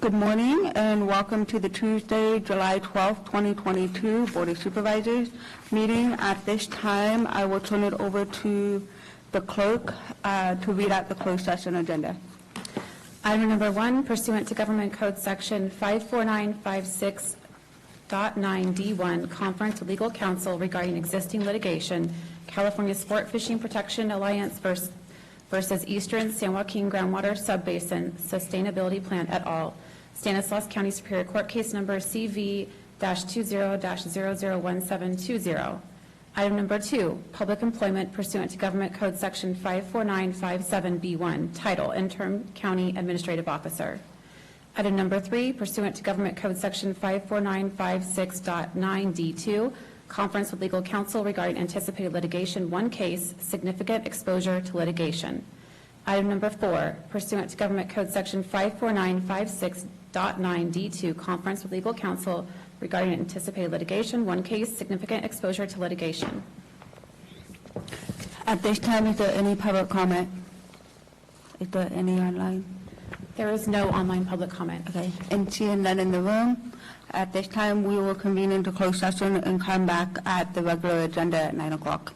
Good morning and welcome to the Tuesday, July 12th, 2022 Board of Supervisors meeting. At this time, I will turn it over to the clerk to read out the closed session agenda. Item number 1, pursuant to Government Code Section 54956.9D1, conference with legal counsel regarding existing litigation, California Sport Fishing Protection Alliance versus Eastern San Joaquin Groundwater Subbasin Sustainability Plan et al. Stanislaus County Superior Court case number CV-20-001720. Item number 2, public employment pursuant to Government Code Section 54957B1, title, interim county administrative officer. Item number 3, pursuant to Government Code Section 54956.9D2, conference with legal counsel regarding anticipated litigation, one case, significant exposure to litigation. Item number 4, pursuant to Government Code Section 54956.9D2, conference with legal counsel regarding anticipated litigation, one case, significant exposure to litigation. At this time, is there any public comment? Is there any online? There is no online public comment. Okay, and seeing none in the room, at this time, we will convene into closed session and come back at the regular agenda at 9 o'clock.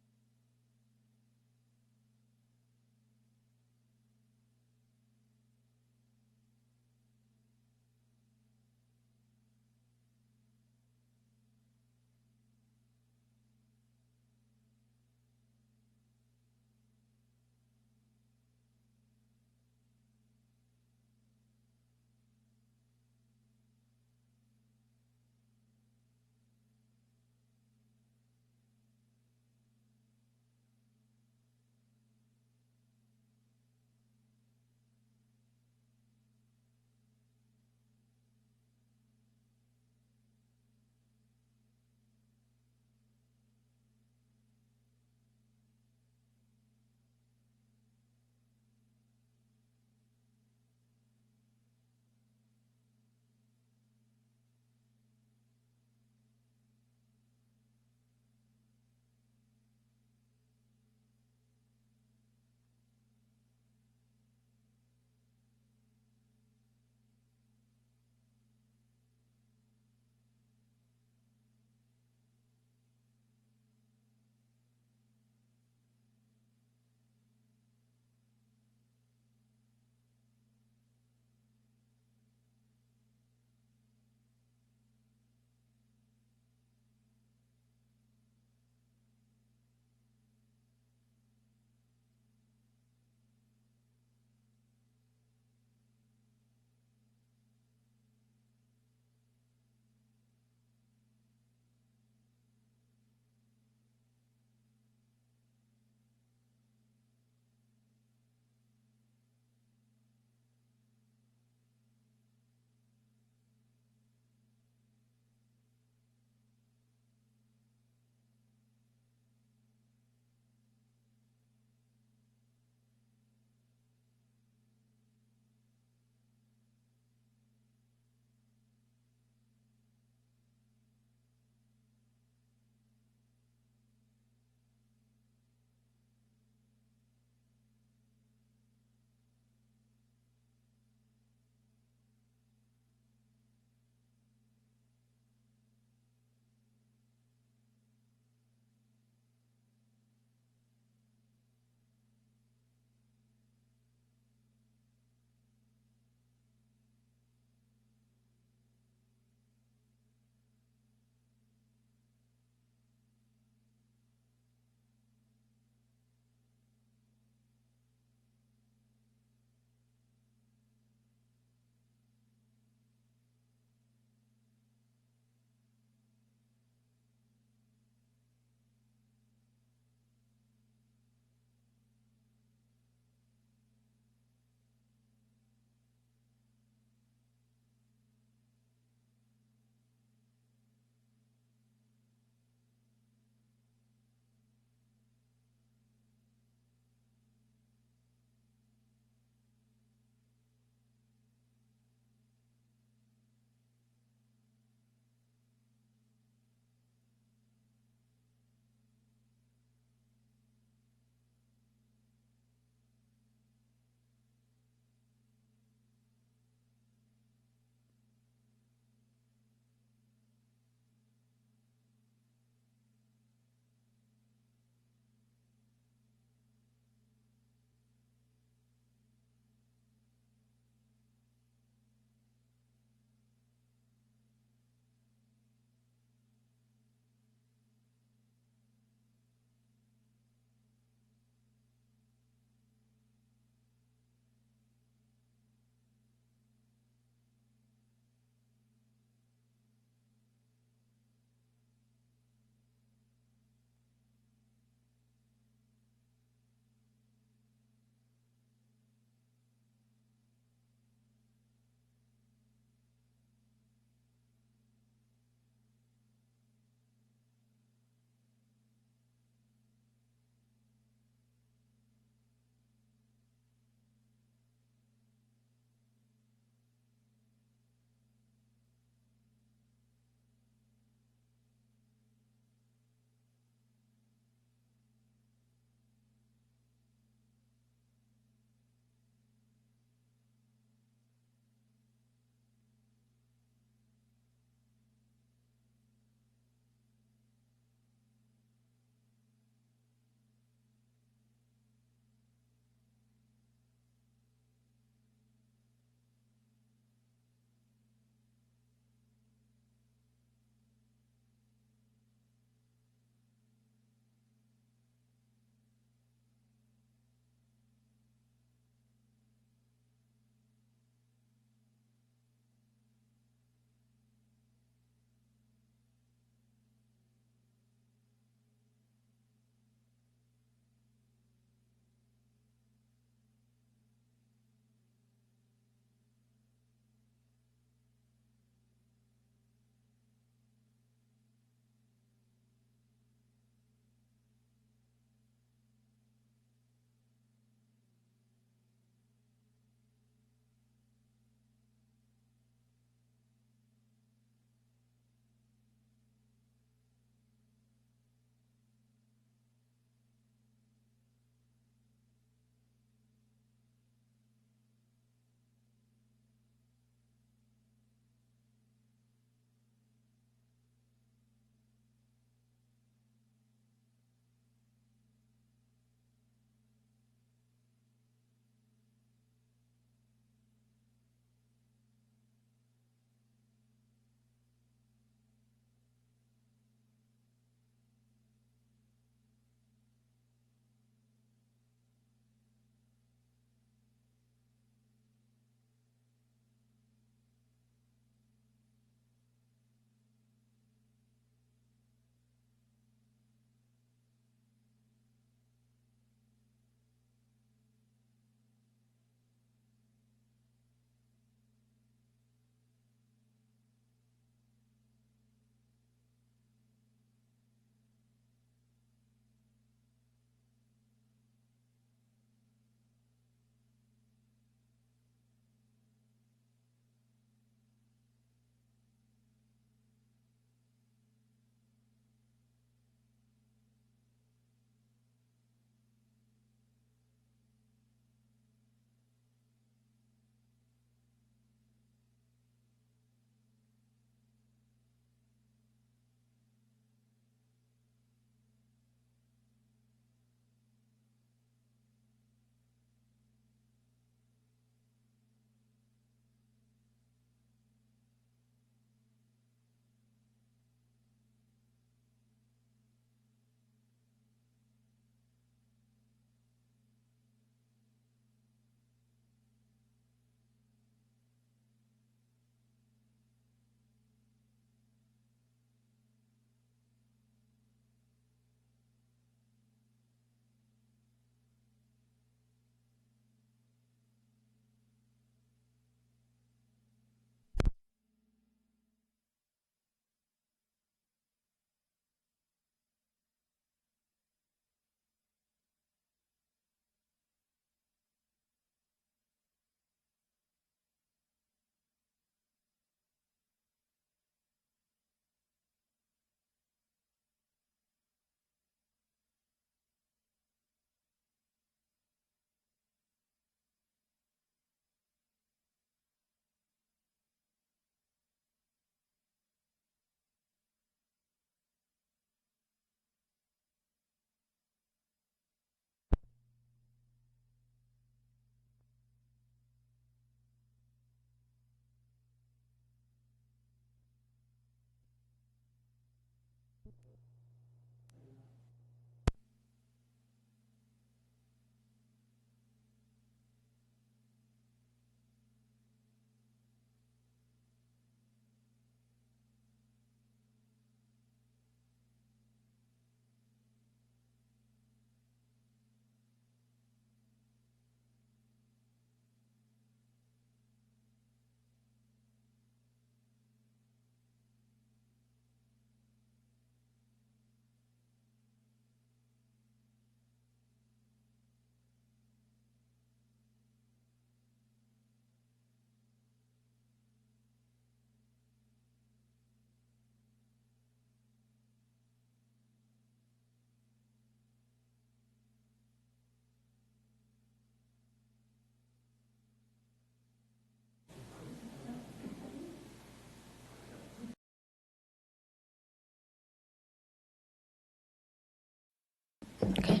Okay.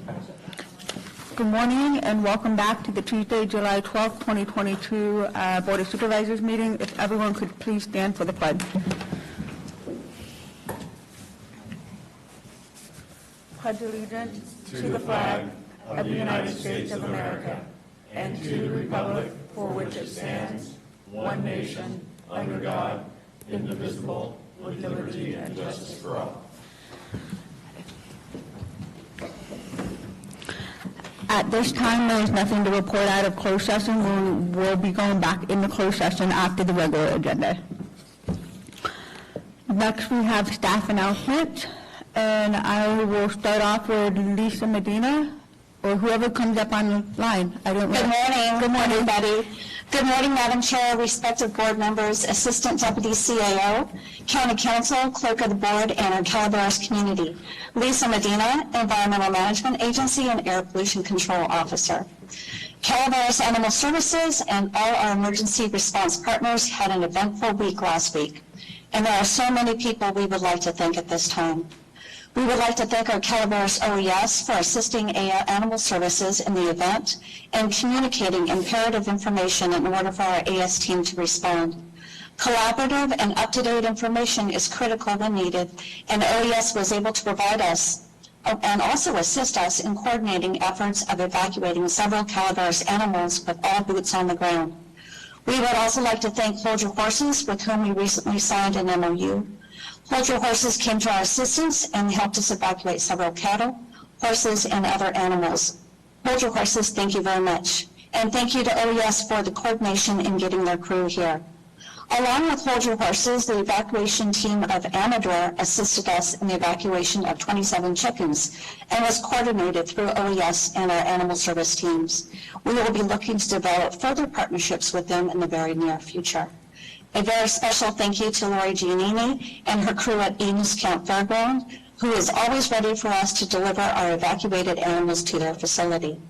Good morning and welcome back to the Tuesday, July 12th, 2022 Board of Supervisors meeting. If everyone could please stand for the pledge. Pledge allegiance to the flag of the United States of America and to the republic for which it stands, one nation, under God, indivisible, with liberty and justice for all. At this time, there is nothing to report out of closed session. We'll be going back into closed session after the regular agenda. Next, we have staff announcements, and I will start off with Lisa Medina, or whoever comes up on the line. I don't know. Good morning. Good morning, everybody. Good morning, Madam Chair, respective board members, Assistant Deputy CAO, County Council, Clerk of the Board, and our Calaveras community. Lisa Medina, Environmental Management Agency and Air Pollution Control Officer. Calaveras Animal Services and all our emergency response partners had an eventful week last week, and there are so many people we would like to thank at this time. We would like to thank our Calaveras OES for assisting Animal Services in the event and communicating imperative information in order for our AS team to respond. Collaborative and up-to-date information is critical when needed, and OES was able to provide us and also assist us in coordinating efforts of evacuating several Calaveras animals with all boots on the ground. We would also like to thank Hold Your Horses, with whom we recently signed an MOU. Hold Your Horses came to our assistance and helped us evacuate several cattle, horses, and other animals. Hold Your Horses, thank you very much. And thank you to OES for the coordination in getting their crew here. Along with Hold Your Horses, the evacuation team of Amador assisted us in the evacuation of 27 chickens and was coordinated through OES and our animal service teams. We will be looking to develop further partnerships with them in the very near future. A very special thank you to Lori Giannini and her crew at Eden's Camp Fairground, who is always ready for us to deliver our evacuated animals to their facility.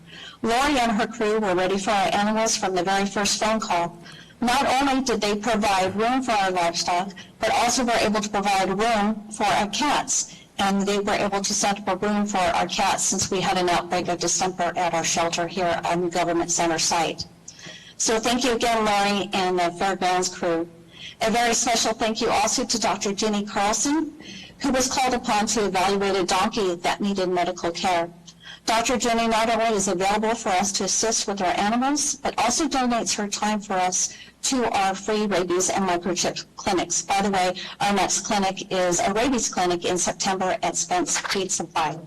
Lori and her crew were ready for our animals from the very first phone call. Not only did they provide room for our livestock, but also were able to provide room for our cats. And they were able to set up a room for our cats since we had an outbreak of distemper at our shelter here on the Government Center site. So thank you again, Lori and the Fairgrounds crew. A very special thank you also to Dr. Jenny Carlson, who was called upon to evaluate a donkey that needed medical care. Dr. Jenny not only is available for us to assist with our animals, but also donates her time for us to our free rabies and microchip clinics. By the way, our next clinic is a rabies clinic in September at Spence Feed Supply.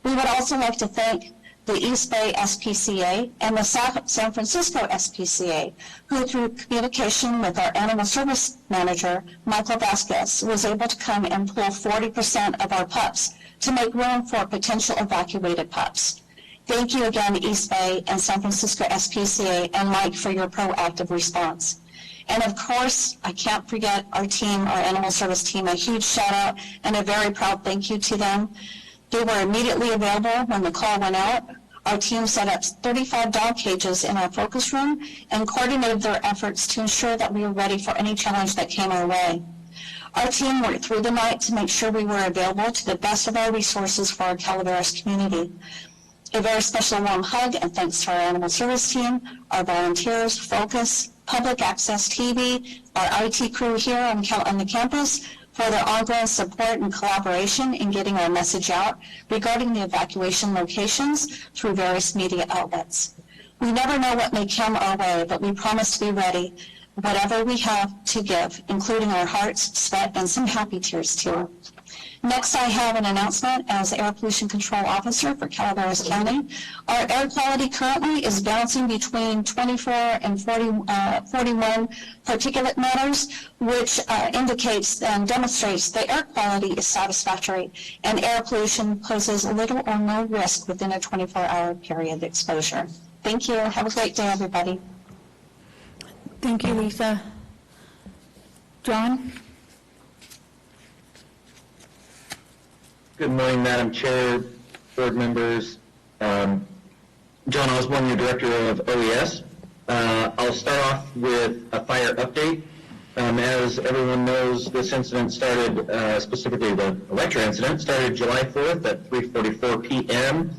We would also like to thank the East Bay SPCA and the San Francisco SPCA, who through communication with our animal service manager, Michael Vasquez, was able to come and pull 40% of our pups to make room for potential evacuated pups. Thank you again, East Bay and San Francisco SPCA and Mike, for your proactive response. And of course, I can't forget our team, our animal service team, a huge shout out and a very proud thank you to them. They were immediately available when the call went out. Our team set up 35 dog cages in our focus room and coordinated their efforts to ensure that we were ready for any challenge that came our way. Our team worked through the night to make sure we were available to the best of our resources for our Calaveras community. A very special warm hug and thanks to our animal service team, our volunteers, Focus, Public Access TV, our IT crew here on the campus, for their ongoing support and collaboration in getting our message out regarding the evacuation locations through various media outlets. We never know what may come our way, but we promise to be ready, whatever we have to give, including our hearts, sweat, and some happy tears too. Next, I have an announcement as Air Pollution Control Officer for Calaveras County. Our air quality currently is bouncing between 24 and 41 particulate matters, which indicates and demonstrates the air quality is satisfactory and air pollution poses little or no risk within a 24-hour period exposure. Thank you. Have a great day, everybody. Thank you, Lisa. John? Good morning, Madam Chair, board members. John Osborne, your Director of OES. I'll start off with a fire update. As everyone knows, this incident started, specifically the electric incident, started July 4th at 3:44 p.m.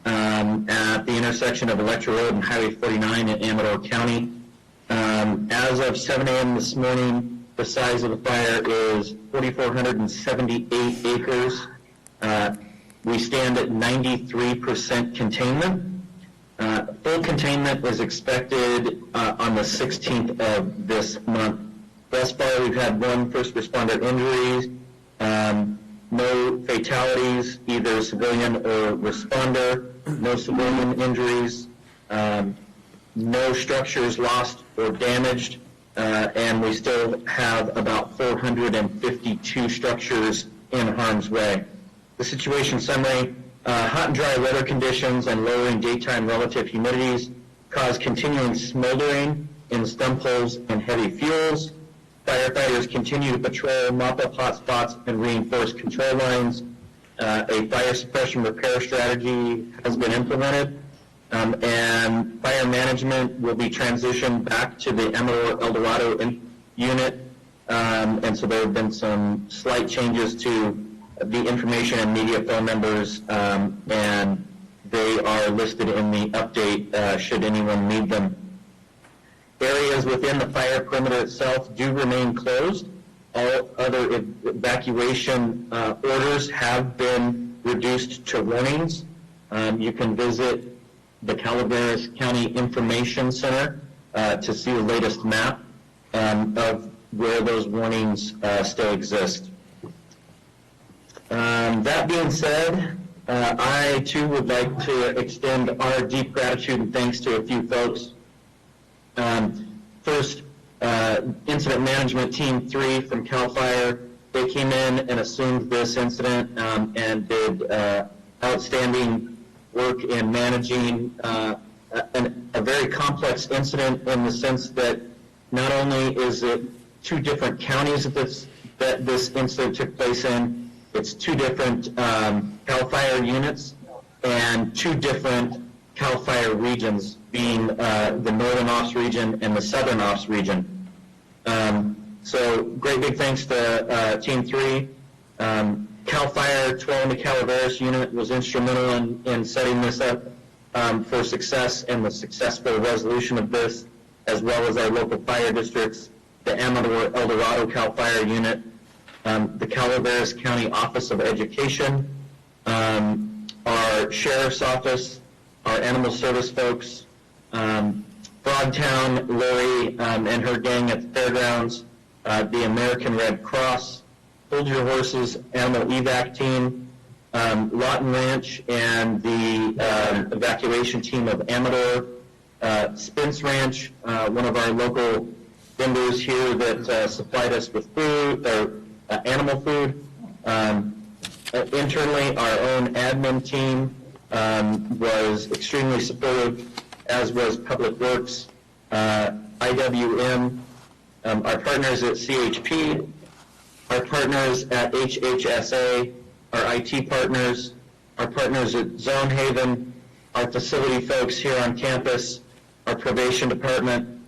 At the intersection of Electra Road and Highway 49 in Amador County. As of 7 a.m. this morning, the size of the fire is 4,478 acres. We stand at 93% containment. Full containment is expected on the 16th of this month. Thus far, we've had one first responder injuries, no fatalities, either civilian or responder, no civilian injuries, no structures lost or damaged, and we still have about 452 structures in harm's way. The situation summary: hot and dry weather conditions and lowering daytime relative humidities cause continuing smoldering in stump holes and heavy fuels. Firefighters continue to patrol, mop up hot spots, and reinforce control lines. A fire suppression repair strategy has been implemented, and fire management will be transitioned back to the Amador El Dorado unit, and so there have been some slight changes to the information and media phone numbers, and they are listed in the update should anyone need them. Areas within the fire perimeter itself do remain closed. All other evacuation orders have been reduced to warnings. You can visit the Calaveras County Information Center to see the latest map of where those warnings still exist. That being said, I too would like to extend our deep gratitude and thanks to a few folks. First, Incident Management Team 3 from CAL FIRE. They came in and assumed this incident and did outstanding work in managing a very complex incident, in the sense that not only is it two different counties that this incident took place in, it's two different CAL FIRE units and two different CAL FIRE regions, being the Northern Ops region and the Southern Ops region. So great big thanks to Team 3. CAL FIRE 12 in the Calaveras unit was instrumental in setting this up for success and the successful resolution of this, as well as our local fire districts, the Amador El Dorado CAL FIRE unit, the Calaveras County Office of Education, our Sheriff's Office, our Animal Service folks, Frogtown, Lori and her gang at the fairgrounds, the American Red Cross, Hold Your Horses Animal Evac Team, Lawton Ranch and the evacuation team of Amador, Spence Ranch, one of our local vendors here that supplied us with food, or animal food. Internally, our own admin team was extremely supportive, as was Public Works, IWM, our partners at CHP, our partners at HHSA, our IT partners, our partners at Zone Haven, our facility folks here on campus, our probation department,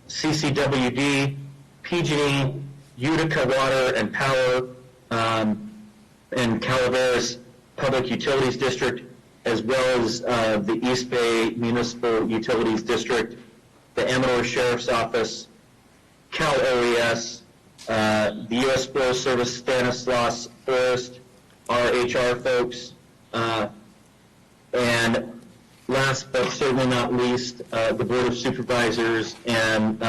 CCWD, PG&E, Utica Water and Power, and Calaveras Public Utilities District, as well as the East Bay Municipal Utilities District, the Amador Sheriff's Office, Cal OES, the U.S. Forest Service Stanislaus Forest, our HR folks, and last but certainly not least, the Board of Supervisors and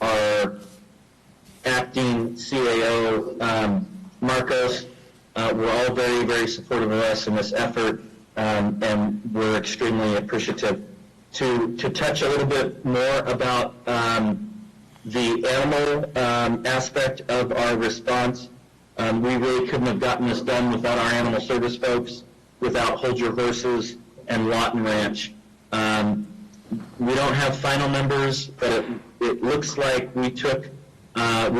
our acting CAO, Marcos. Were all very, very supportive of us in this effort, and we're extremely appreciative. To touch a little bit more about the animal aspect of our response, we really couldn't have gotten this done without our animal service folks, without Hold Your Horses and Lawton Ranch. We don't have final numbers, but it looks like we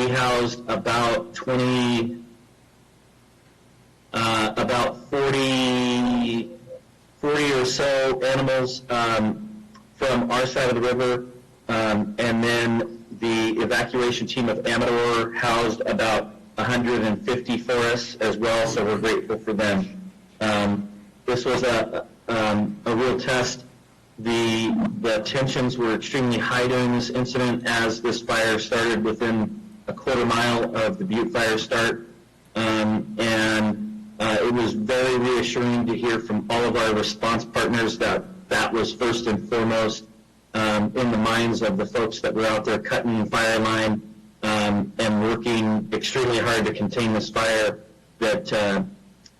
housed about 40 or so animals from our side of the river And then the evacuation team of Amador housed about 150 for us as well, so we're grateful for them. This was a real test. The tensions were extremely high during this incident as this fire started within a quarter mile of the Butte fire start. It was very reassuring to hear from all of our response partners that was first and foremost in the minds of the folks that were out there cutting fire line and working extremely hard to contain this fire, that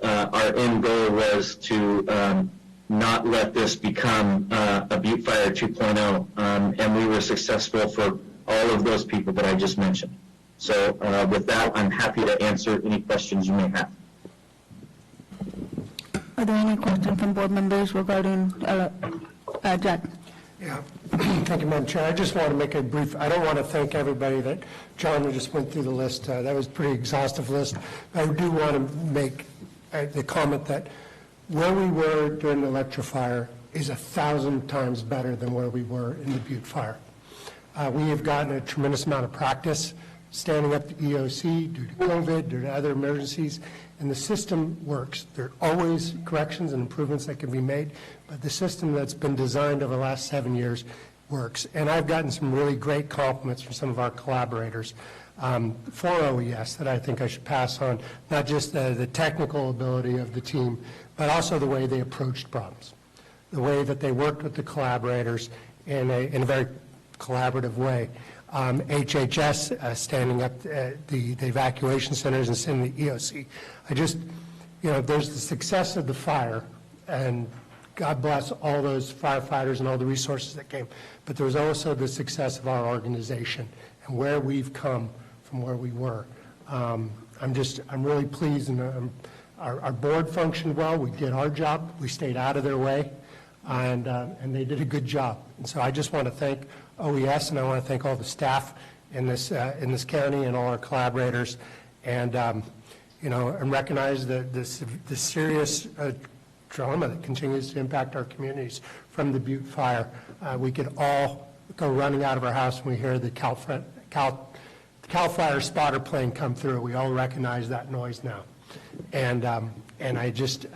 our end goal was to not let this become a Butte Fire 2.0, and we were successful for all of those people that I just mentioned. So with that, I'm happy to answer any questions you may have. Are there any questions from board members regarding Jack? Yeah, thank you, Madam Chair. I just want to make a brief, I don't want to thank everybody that John just went through the list. That was a pretty exhaustive list. I do want to make the comment that where we were during the Electra fire is 1,000 times better than where we were in the Butte fire. We have gotten a tremendous amount of practice standing up the EOC due to COVID, due to other emergencies, and the system works. There are always corrections and improvements that can be made, but the system that's been designed over the last 7 years works. And I've gotten some really great compliments from some of our collaborators for OES that I think I should pass on, not just the technical ability of the team, but also the way they approached problems, the way that they worked with the collaborators in a very collaborative way. HHS standing up the evacuation centers and sending the EOC. There's the success of the fire, and God bless all those firefighters and all the resources that came, but there was also the success of our organization and where we've come from where we were. I'm really pleased, and our board functioned well. We did our job. We stayed out of their way, and they did a good job. And so I just want to thank OES, and I want to thank all the staff in this county and all our collaborators, and and recognize the serious trauma that continues to impact our communities from the Butte fire. We could all go running out of our house when we hear the Cal Fire spotter plane come through. We all recognize that noise now, and I just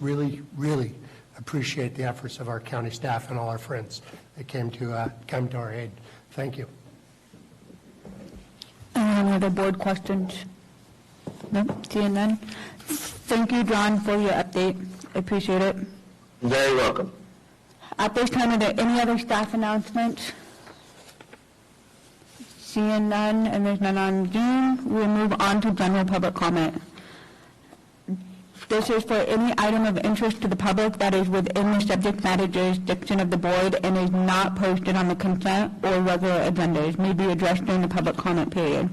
really appreciate the efforts of our county staff and all our friends that came to our aid. Thank you. Any other board questions? No, seeing none. Thank you, John, for your update. I appreciate it. You're very welcome. At this time, are there any other staff announcements? Seeing none, and there's none on Zoom, we'll move on to general public comment. This is for any item of interest to the public that is within the subject matter jurisdiction of the board and is not posted on the consent or regular agendas, may be addressed during the public comment period.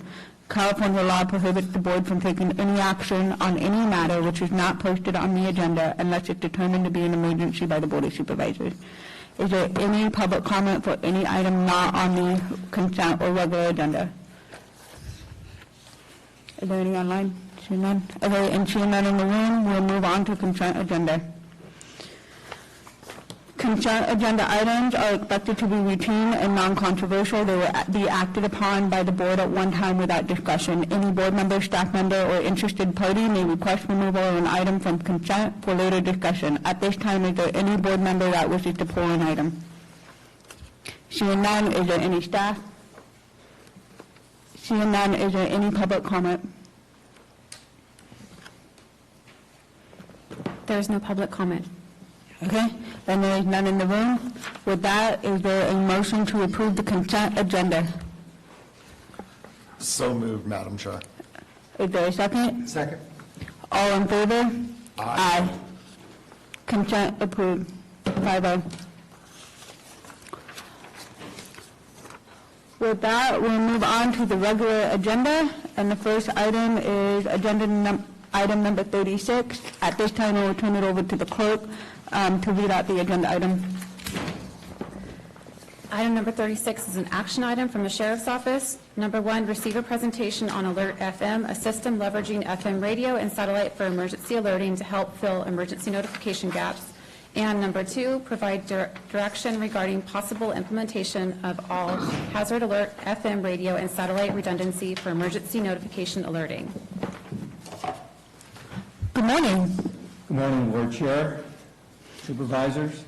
California law prohibits the board from taking any action on any matter which is not posted on the agenda unless it's determined to be an emergency by the Board of Supervisors. Is there any public comment for any item not on the consent or regular agenda? Is there any online? Seeing none. Okay, and seeing none in the room, we'll move on to consent agenda. Consent agenda items are expected to be routine and non-controversial. They will be acted upon by the board at one time without discussion. Any board member, staff member, or interested party may request removal of an item from consent for later discussion. At this time, is there any board member that wishes to pull an item? Seeing none, is there any staff? Seeing none, is there any public comment? There is no public comment. Okay, then there is none in the room. With that, is there a motion to approve the consent agenda? So moved, Madam Chair. Is there a second? Second. All in favor? Aye. Consent approved. 5-0. With that, we'll move on to the regular agenda, and the first item is item number 36. At this time, I will turn it over to the clerk to read out the agenda item. Item number 36 is an action item from the Sheriff's Office. Number 1, receive a presentation on Alert FM, a system leveraging FM radio and satellite for emergency alerting to help fill emergency notification gaps And number 2, provide direction regarding possible implementation of all hazard alert FM radio and satellite redundancy for emergency notification alerting. Good morning. Good morning, Board Chair, Supervisors,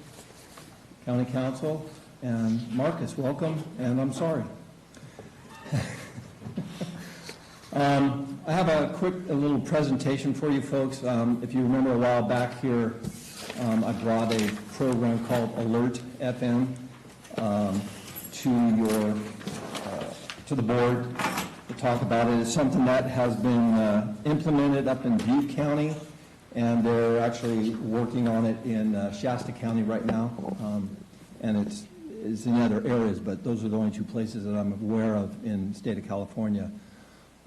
County Council, and Marcus, welcome, and I'm sorry. I have a little presentation for you folks. If you remember a while back here, I brought a program called Alert FM to the board to talk about it. It's something that has been implemented up in Butte County, and they're actually working on it in Shasta County right now, and it's in other areas, but those are the only 2 places that I'm aware of in the state of California.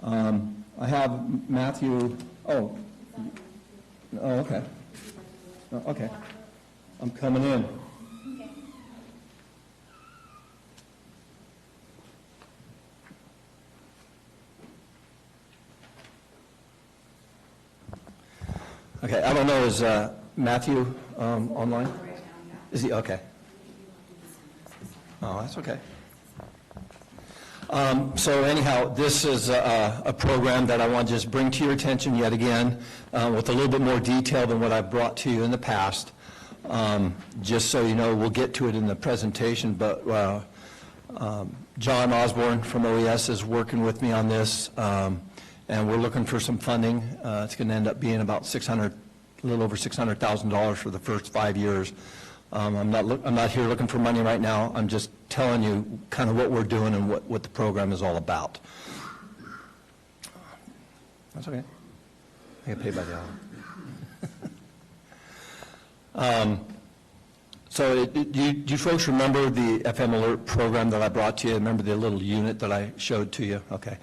I have Matthew, okay. Okay, I'm coming in. Okay, I don't know, is Matthew online? Is he, okay. Oh, that's okay. So anyhow, this is a program that I want to just bring to your attention yet again with a little bit more detail than what I've brought to you in the past. Just so you know, we'll get to it in the presentation, but John Osborne from OES is working with me on this, and we're looking for some funding. It's going to end up being about a little over $600,000 for the first 5 years. I'm not here looking for money right now. I'm just telling you kind of what we're doing and what the program is all about. That's okay. I get paid by the hour. So do you folks remember the FM Alert program that I brought to you? Remember the little unit that I showed to you? Okay.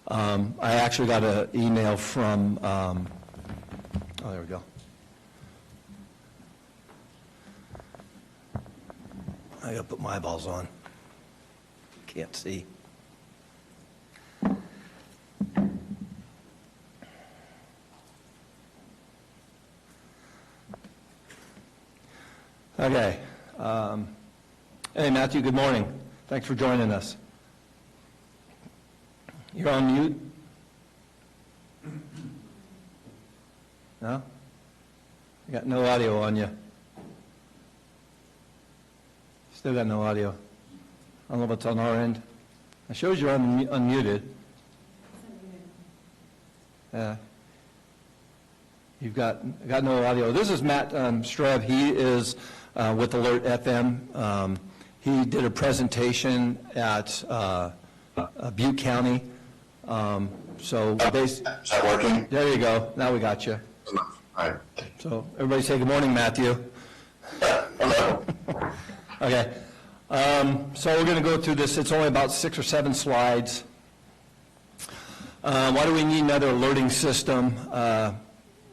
I actually got an email from, there we go. I gotta put my eyeballs on. Can't see. Okay. Hey, Matthew, good morning. Thanks for joining us. You're on mute? No? You got no audio on you. Still got no audio. I don't know if it's on our end. It shows you're unmuted. You've got no audio. This is Matt Streb. He is with Alert FM. He did a presentation at Butte County. Is that working? There you go. Now we got you. All right. So everybody say good morning, Matthew. Hello. Okay. So we're going to go through this. It's only about 6 or 7 slides. Why do we need another alerting system?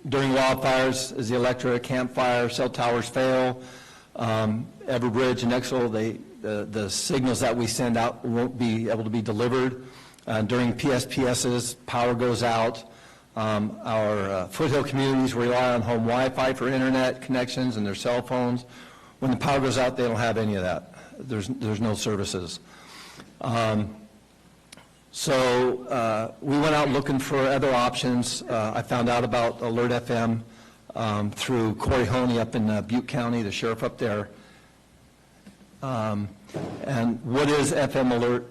During wildfires, as the electric campfire, cell towers fail, Everbridge and Exel, the signals that we send out won't be able to be delivered. During PSPSs, power goes out. Our foothill communities rely on home Wi-Fi for internet connections and their cell phones. When the power goes out, they don't have any of that. There's no services. So we went out looking for other options. I found out about Alert FM through Corey Honey up in Butte County, the sheriff up there. And what is FM Alert?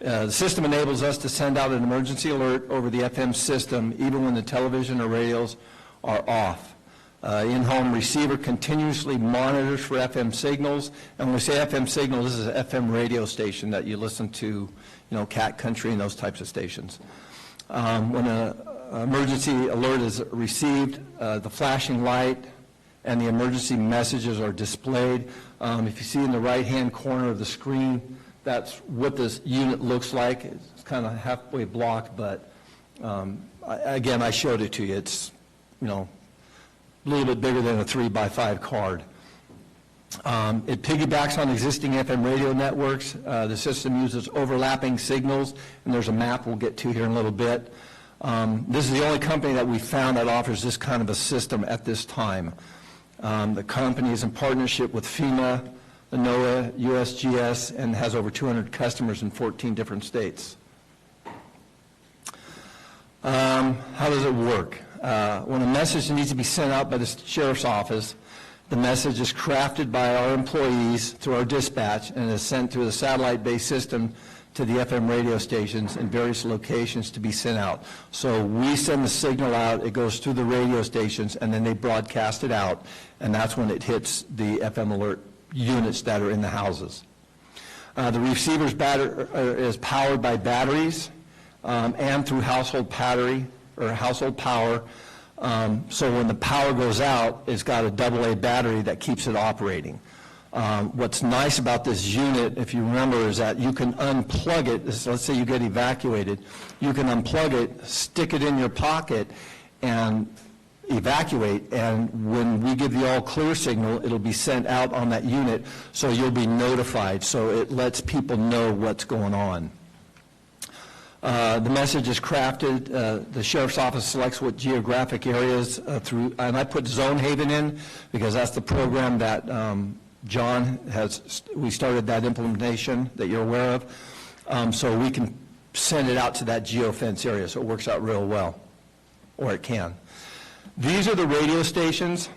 The system enables us to send out an emergency alert over the FM system even when the television or radios are off. In-home receiver continuously monitors for FM signals, and when we say FM signal, this is an FM radio station that you listen to, Cat Country and those types of stations. When an emergency alert is received, the flashing light and the emergency messages are displayed. If you see in the right-hand corner of the screen, that's what this unit looks like. It's kind of halfway blocked, but again, I showed it to you. It's, a little bit bigger than a 3x5 card. It piggybacks on existing FM radio networks. The system uses overlapping signals, and there's a map we'll get to here in a little bit. This is the only company that we found that offers this kind of a system at this time. The company is in partnership with FEMA, the NOAA, USGS, and has over 200 customers in 14 different states. How does it work? When a message needs to be sent out by the sheriff's office, the message is crafted by our employees through our dispatch and is sent through the satellite-based system to the FM radio stations in various locations to be sent out. So we send the signal out, it goes through the radio stations, and then they broadcast it out, and that's when it hits the FM alert units that are in the houses. The receiver's is powered by batteries and through household power. So when the power goes out, it's got a AA battery that keeps it operating. What's nice about this unit, if you remember, is that you can unplug it. Let's say you get evacuated. You can unplug it, stick it in your pocket, and evacuate. And when we give the all-clear signal, it'll be sent out on that unit, so you'll be notified. So it lets people know what's going on. The message is crafted. The sheriff's office selects what geographic areas through, and I put Zone Haven in because that's the program that John we started that implementation that you're aware of. So we can send it out to that geofence area, so it works out real well, or it can. These are the radio stations.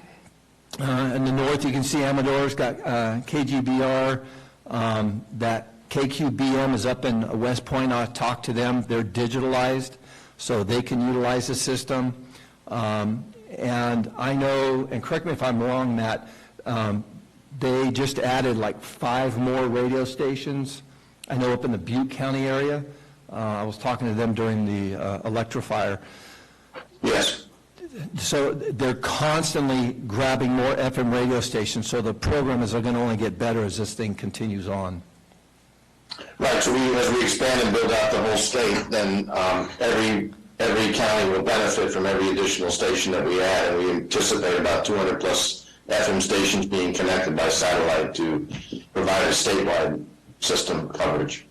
In the north, you can see Amador's got KGBR, that KQBM is up in West Point. I'll talk to them. They're digitalized, so they can utilize the system. And I know, and correct me if I'm wrong, Matt, they just added like 5 more radio stations, I know, up in the Butte County area. I was talking to them during the electrifier. Yes. So they're constantly grabbing more FM radio stations, so the program is going to only get better as this thing continues on. Right, so as we expand and build out the whole state, then every county will benefit from every additional station that we add, and we anticipate about 200 plus FM stations being connected by satellite to provide a statewide system coverage.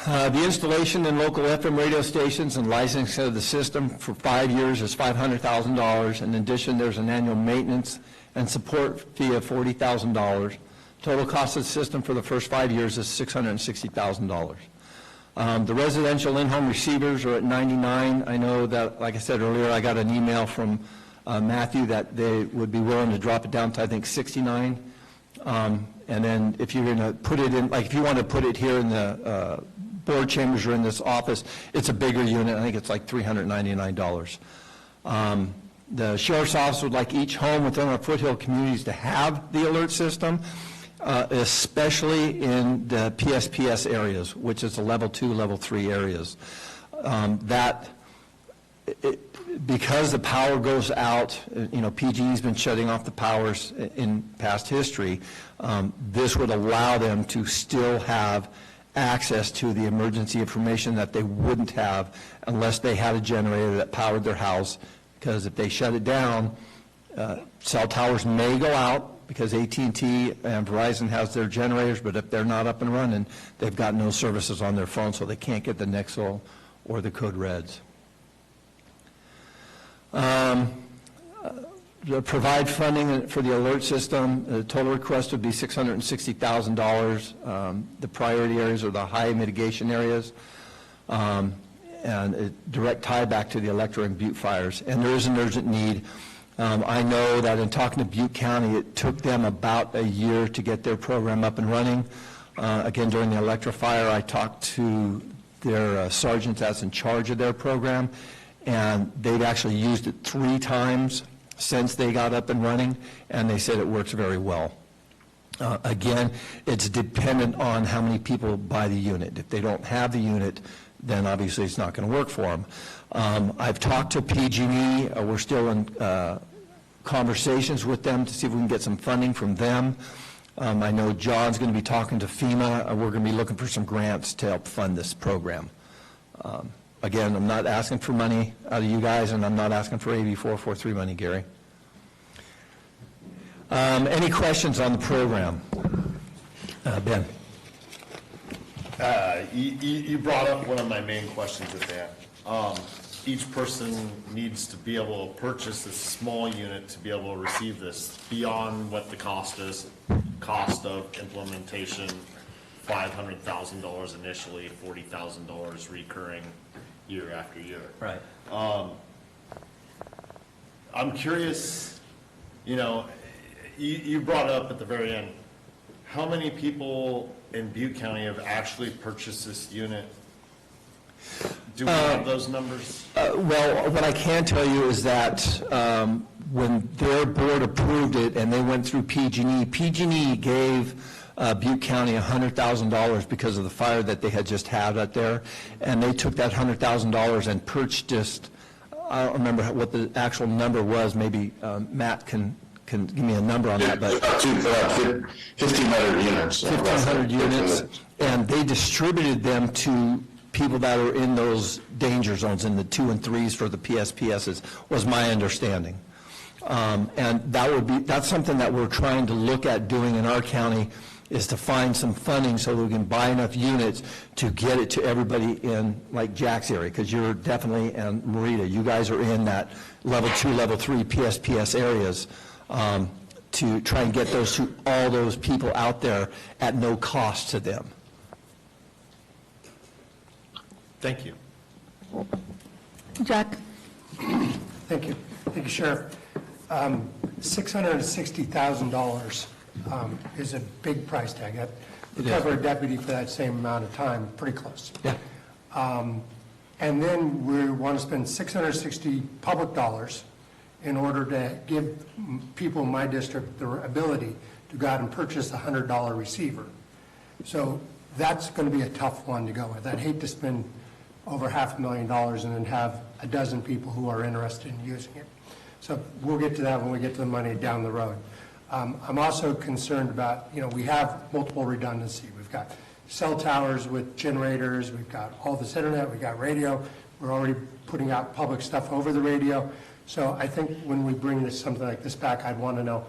The installation in local FM radio stations and licensing of the system for 5 years is $500,000. In addition, there's an annual maintenance and support fee of $40,000. Total cost of the system for the first 5 years is $660,000. The residential in-home receivers are at 99. I know that, like I said earlier, I got an email from Matthew that they would be willing to drop it down to, I think, 69. And then if you're going to put it in, like if you want to put it here in the board chambers or in this office, it's a bigger unit. I think it's like $399. The sheriff's office would like each home within our foothill communities to have the alert system, especially in the PSPS areas, which is the level 2, level 3 areas. Because the power goes out, you know, PG&E's been shutting off the powers in past history, this would allow them to still have access to the emergency information that they wouldn't have unless they had a generator that powered their house, because if they shut it down, cell towers may go out because AT&T and Verizon has their generators, but if they're not up and running, they've got no services on their phone, so they can't get the Nexel or the Code Reds. Provide funding for the alert system. The total request would be $660,000. The priority areas are the high mitigation areas, and a direct tie back to the Electra and Butte fires. And there is an urgent need. I know that in talking to Butte County, it took them about a year to get their program up and running. Again, during the Electra fire, I talked to their sergeant that's in charge of their program, and they've actually used it 3 times since they got up and running, and they said it works very well. Again, it's dependent on how many people buy the unit. If they don't have the unit, then obviously it's not going to work for them. I've talked to PG&E. We're still in conversations with them to see if we can get some funding from them. I know John's going to be talking to FEMA. We're going to be looking for some grants to help fund this program. Again, I'm not asking for money out of you guys, and I'm not asking for AB 443 money, Gary. Any questions on the program? Ben? You brought up one of my main questions with that. each person needs to be able to purchase this small unit to be able to receive this beyond what the cost is, cost of implementation, $500,000 initially, $40,000 recurring year after year. Right. I'm curious, you brought up at the very end, how many people in Butte County have actually purchased this unit? Do we have those numbers? Well, what I can tell you is that when their board approved it and they went through PG&E gave Butte County $100,000 because of the fire that they had just had out there, and they took that $100,000 and purchased, I don't remember what the actual number was, maybe Matt can give me a number on that, but About 1,500 units. 1,500 units, and they distributed them to people that are in those danger zones, in the 2 and 3s for the PSPSs, was my understanding. And that's something that we're trying to look at doing in our county, is to find some funding so that we can buy enough units to get it to everybody in, like Jack's area, because you're definitely, and Marita, you guys are in that level 2, level 3 PSPS areas, to try and get those to all those people out there at no cost to them. Thank you. Jack? Thank you. Thank you, Sheriff. $660,000 is a big price tag. That would cover a deputy for that same amount of time, pretty close. Yeah. And then we want to spend 660 public dollars in order to give people in my district the ability to go out and purchase a $100 receiver. So that's going to be a tough one to go with. I'd hate to spend over $500,000 and then have a dozen people who are interested in using it. So we'll get to that when we get to the money down the road. I'm also concerned about, we have multiple redundancy. We've got cell towers with generators, we've got all this internet, we've got radio. We're already putting out public stuff over the radio. So I think when we bring something like this back, I'd want to know,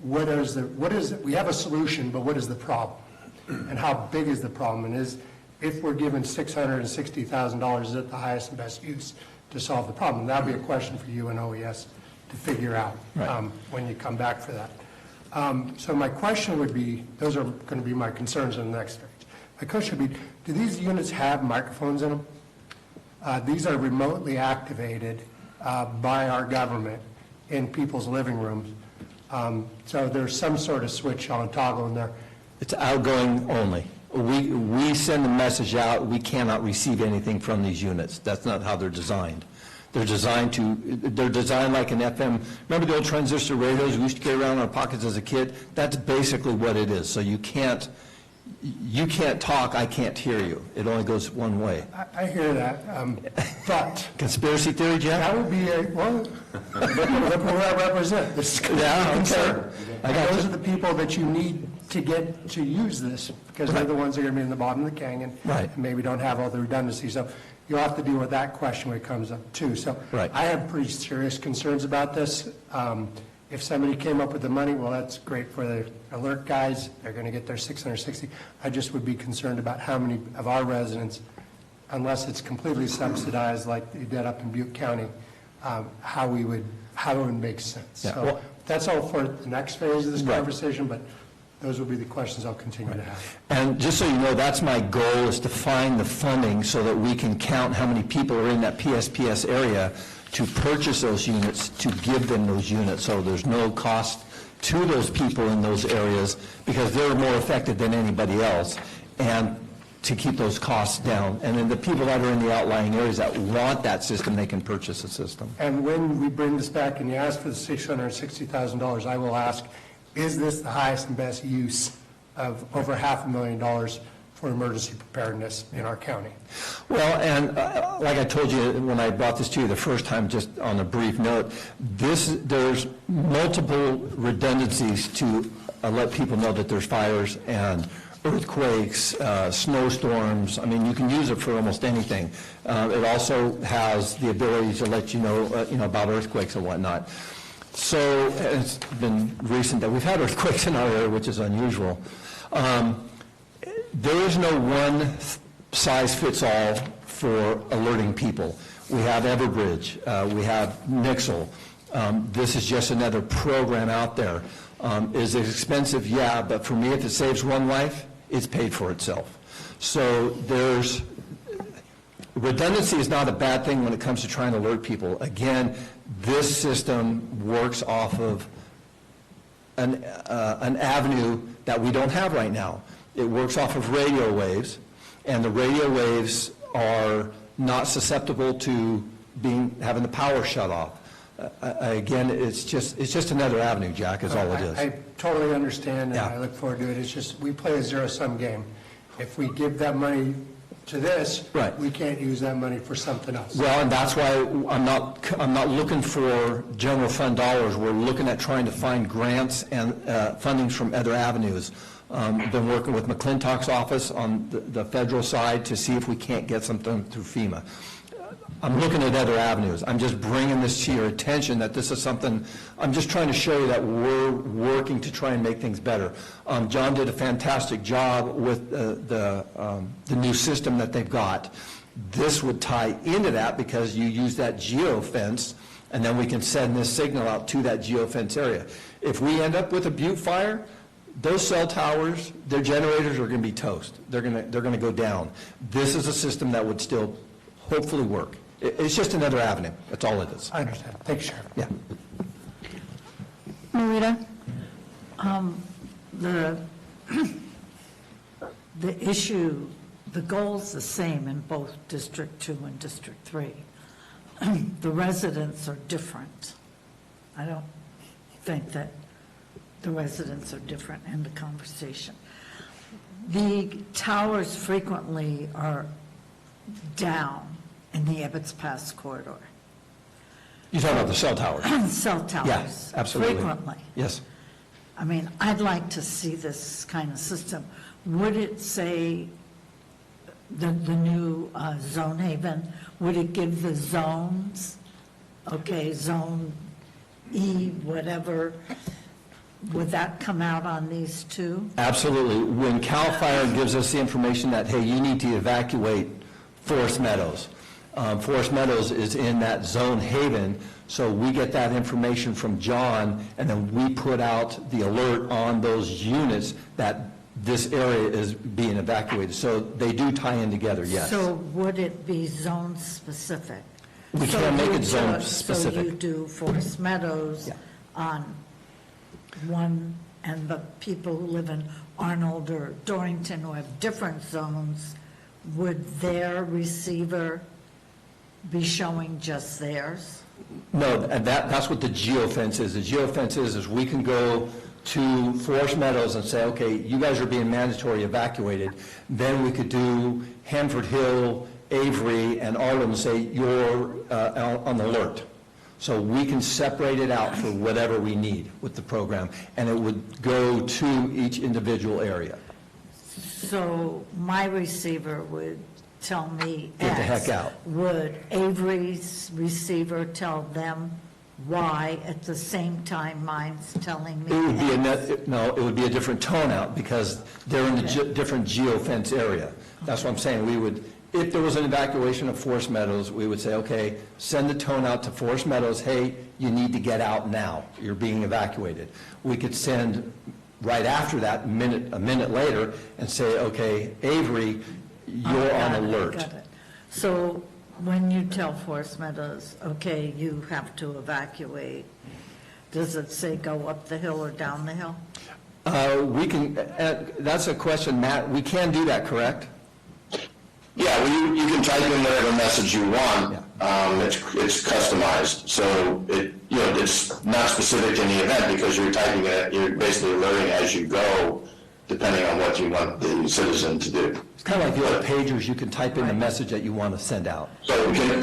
we have a solution, but what is the problem? And how big is the problem? And if we're given $660,000, is it the highest and best use to solve the problem? That'd be a question for you and OES to figure out when you come back for that. So my question would be, those are going to be my concerns on the next page. My question would be, do these units have microphones in them? These are remotely activated by our government in people's living rooms. So there's some sort of switch on toggle in there. It's outgoing only. We send a message out, we cannot receive anything from these units. That's not how they're designed. They're designed like an FM. Remember the old transistor radios we used to carry around in our pockets as a kid? That's basically what it is. So you can't talk, I can't hear you. It only goes one way. I hear that, but Conspiracy theory, Jeff? that would be look who I represent. This is Yeah, okay. I got Those you. are the people that you need to get to use this, because they're the ones that are going to be in the bottom of the canyon. Right. And maybe don't have all the redundancy. So you'll have to deal with that question when it comes up too. So Right. I have pretty serious concerns about this. If somebody came up with the money, well, that's great for the alert guys. They're going to get their 660. I just would be concerned about how many of our residents, unless it's completely subsidized like they did up in Butte County, how it would make sense. Yeah, So well- that's all for the next phase of this Right. conversation, but those will be the questions I'll continue to have. And just so you know, that's my goal, is to find the funding so that we can count how many people are in that PSPS area to purchase those units, to give them those units, so there's no cost to those people in those areas, because they're more affected than anybody else, and to keep those costs down. And then the people that are in the outlying areas that want that system, they can purchase a system. And when we bring this back and you ask for the $660,000, I will ask, is this the highest and best use of over $500,000 for emergency preparedness in our county? Well, and like I told you when I brought this to you the first time, just on a brief note, there's multiple redundancies to let people know that there's fires and earthquakes, snowstorms. I mean, you can use it for almost anything. It also has the ability to let you know about earthquakes and whatnot. So it's been recent that we've had earthquakes in our area, which is unusual. There is no one size fits all for alerting people. We have Everbridge. We have Nixle. This is just another program out there. Is it expensive? Yeah, but for me, if it saves one life, it's paid for itself. So redundancy is not a bad thing when it comes to trying to alert people. Again, this system works off of an avenue that we don't have right now. It works off of radio waves, and the radio waves are not susceptible to having the power shut off. Again, it's just another avenue, Jack, is all it is. I totally understand, and Yeah. I look forward to it. It's just, we play a zero-sum game. If we give that money to this, Right. we can't use that money for something else. Well, and that's why I'm not looking for general fund dollars. We're looking at trying to find grants and fundings from other avenues. Been working with McClintock's office on the federal side to see if we can't get something through FEMA. I'm looking at other avenues. I'm just bringing this to your attention that this is something, I'm just trying to show you that we're working to try and make things better. John did a fantastic job with the new system that they've got. This would tie into that because you use that geofence, and then we can send this signal out to that geofence area. If we end up with a Butte fire, those cell towers, their generators are going to be toast. They're going to go down. This is a system that would still hopefully work. It's just another avenue. That's all it is. I understand. Thank you, Sheriff. Yeah. Marita? The issue, the goal's the same in both District 2 and District 3. The residents are different. I don't think that the residents are different in the conversation. The towers frequently are down in the Ebbets Pass corridor. You're talking about the cell towers? Cell towers. Yes, absolutely. Frequently. Yes. I mean, I'd like to see this kind of system. Would it say the new zone haven, would it give the zones, okay, zone E, whatever, would that come out on these two? Absolutely. When CAL FIRE gives us the information that, hey, you need to evacuate Forest Meadows, Forest Meadows is in that zone haven, so we get that information from John, and then we put out the alert on those units that this area is being evacuated. So they do tie in together, yes. So would it be zone specific? We So can't make you it zone do- specific. So you do Forest Meadows Yeah. on one, and the people who live in Arnold or Dorrington who have different zones, would their receiver be showing just theirs? No, and that's what the geofence is. The geofence is we can go to Forest Meadows and say, okay, you guys are being mandatory evacuated. Then we could do Hanford Hill, Avery, and Arlen and say, you're on alert. So we can separate it out for whatever we need with the program, and it would go to each individual area. So my receiver would tell me Get the X. heck out. Would Avery's receiver tell them Y at the same time mine's telling me It would be X? no, it would be a different tone out because they're in a different geofence area. That's what I'm saying. We would, if there was an evacuation of Forest Meadows, we would say, okay, send the tone out to Forest Meadows, hey, you need to get out now. You're being evacuated. We could send right after that, a minute later, and say, okay, Avery, you're Got on it, alert. got it. So when you tell Forest Meadows, okay, you have to evacuate, does it say go up the hill or down the hill? We can, that's a question, Matt. We can do that, correct? Yeah, well, you can type in whatever message you want. It's customized, so it's not specific to any event because you're typing it, you're basically alerting as you go, depending on what you want the citizen to do. It's kind of like the old pagers. You can type in the message that you want to send out. So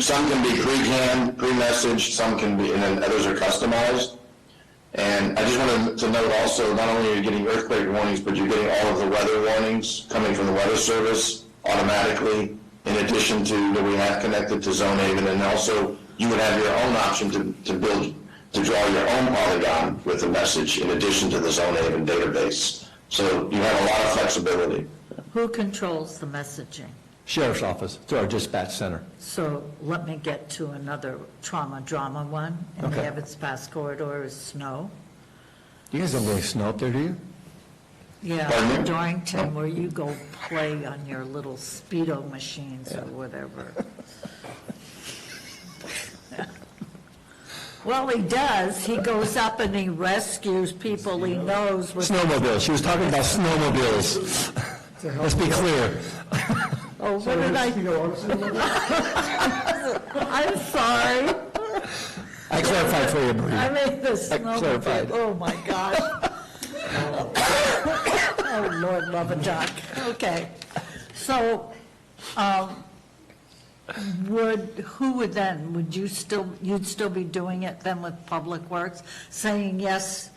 some can be pre-canned, pre-messaged, some can be, and then others are customized. And I just wanted to note also, not only are you getting earthquake warnings, but you're getting all of the weather warnings coming from the Weather Service automatically, in addition to that we have connected to Zone Haven, and also you would have your own option to draw your own polygon with a message in addition to the Zone Haven database. So you have a lot of flexibility. Who controls the messaging? Sheriff's Office, to our dispatch center. So let me get to another trauma drama one. In the Okay. Evans Pass corridor is snow. You guys don't really snow up there, do you? Yeah, Pardon me? Dorrington, where you go play on your little Speedo machines or whatever. Well, he does. He goes up and he rescues people he knows with. Snowmobiles. She was talking about snowmobiles. Let's be clear. Oh, what did I? I'm sorry. I clarified for you, Maria. I made the clarified. snowmobile. Oh, my gosh. Oh, Lord, love a duck. Okay. So, you'd still be doing it then with Public Works? Saying, yes,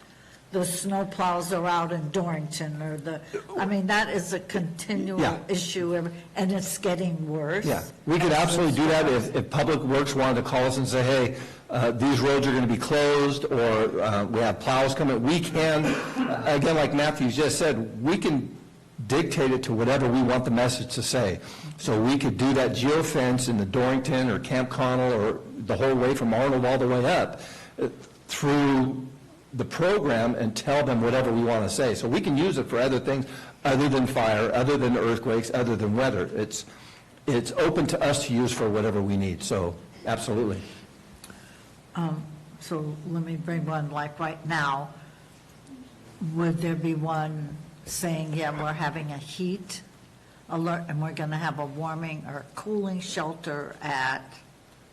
the snow plows are out in Dorrington, or that is a continual Yeah. issue, and it's getting worse. Yeah, we could absolutely do that if Public Works wanted to call us and say, hey, these roads are going to be closed, or we have plows coming. We can, again, like Matthew just said, we can dictate it to whatever we want the message to say. So we could do that geofence in the Dorrington or Camp Connell or the whole way from Arnold all the way up through the program and tell them whatever we want to say. So we can use it for other things other than fire, other than earthquakes, other than weather. It's open to us to use for whatever we need, so absolutely. So let me bring one, like right now, would there be one saying, yeah, we're having a heat alert, and we're going to have a warming or cooling shelter at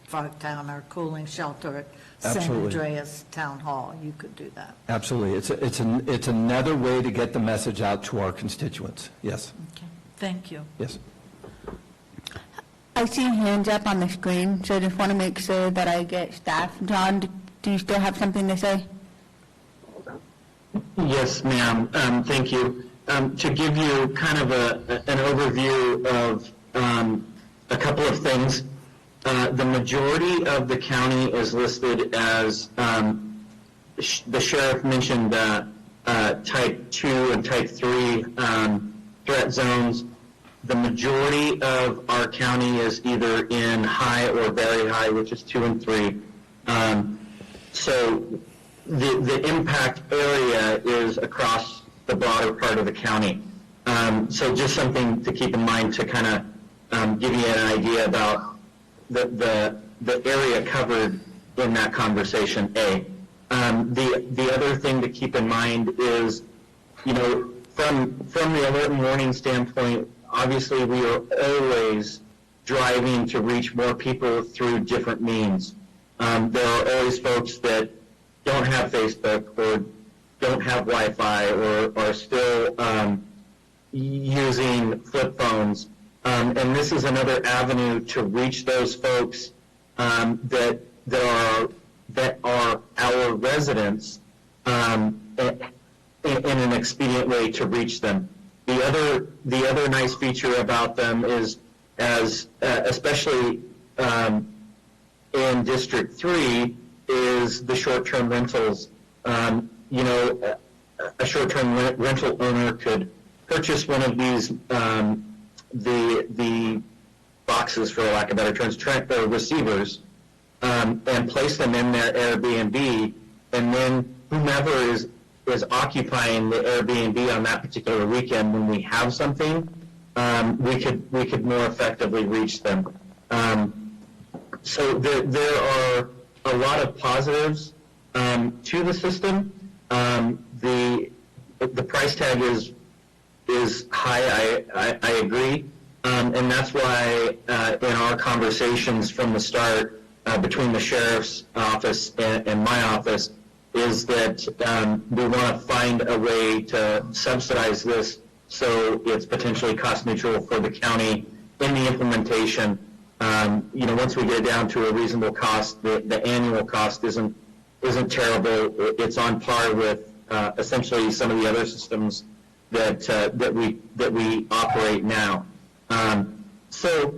Frogtown, or cooling shelter at San Absolutely. Andreas Town Hall? You could do that. Absolutely. It's another way to get the message out to our constituents. Yes, Okay, thank you. yes. I see hands up on the screen, so I just want to make sure that I get staff. John, do you still have something to say? Yes, ma'am. Thank you. To give you kind of an overview of a couple of things, the majority of the county is listed as, the sheriff mentioned type 2 and type 3 threat zones. The majority of our county is either in high or very high, which is 2 and 3. So the impact area is across the broader part of the county. So just something to keep in mind to kind of give you an idea about the area covered in that conversation, A. The other thing to keep in mind is, you know, from the alert and warning standpoint, obviously we are always driving to reach more people through different means. There are always folks that don't have Facebook or don't have Wi-Fi or are still using flip phones. And this is another avenue to reach those folks that are our residents in an expedient way to reach them. The other nice feature about them is, especially in District 3, is the short-term rentals. You know, a short-term rental owner could purchase one of these, the boxes, for lack of better terms, receivers, and place them in their Airbnb, and then whomever is occupying the Airbnb on that particular weekend, when we have something, we could more effectively reach them. So there are a lot of positives to the system. The price tag is high. I agree, and that's why in our conversations from the start between the sheriff's office and my office is that we want to find a way to subsidize this so it's potentially cost neutral for the county in the implementation. You know, once we get it down to a reasonable cost, the annual cost isn't terrible. It's on par with essentially some of the other systems that we operate now. So,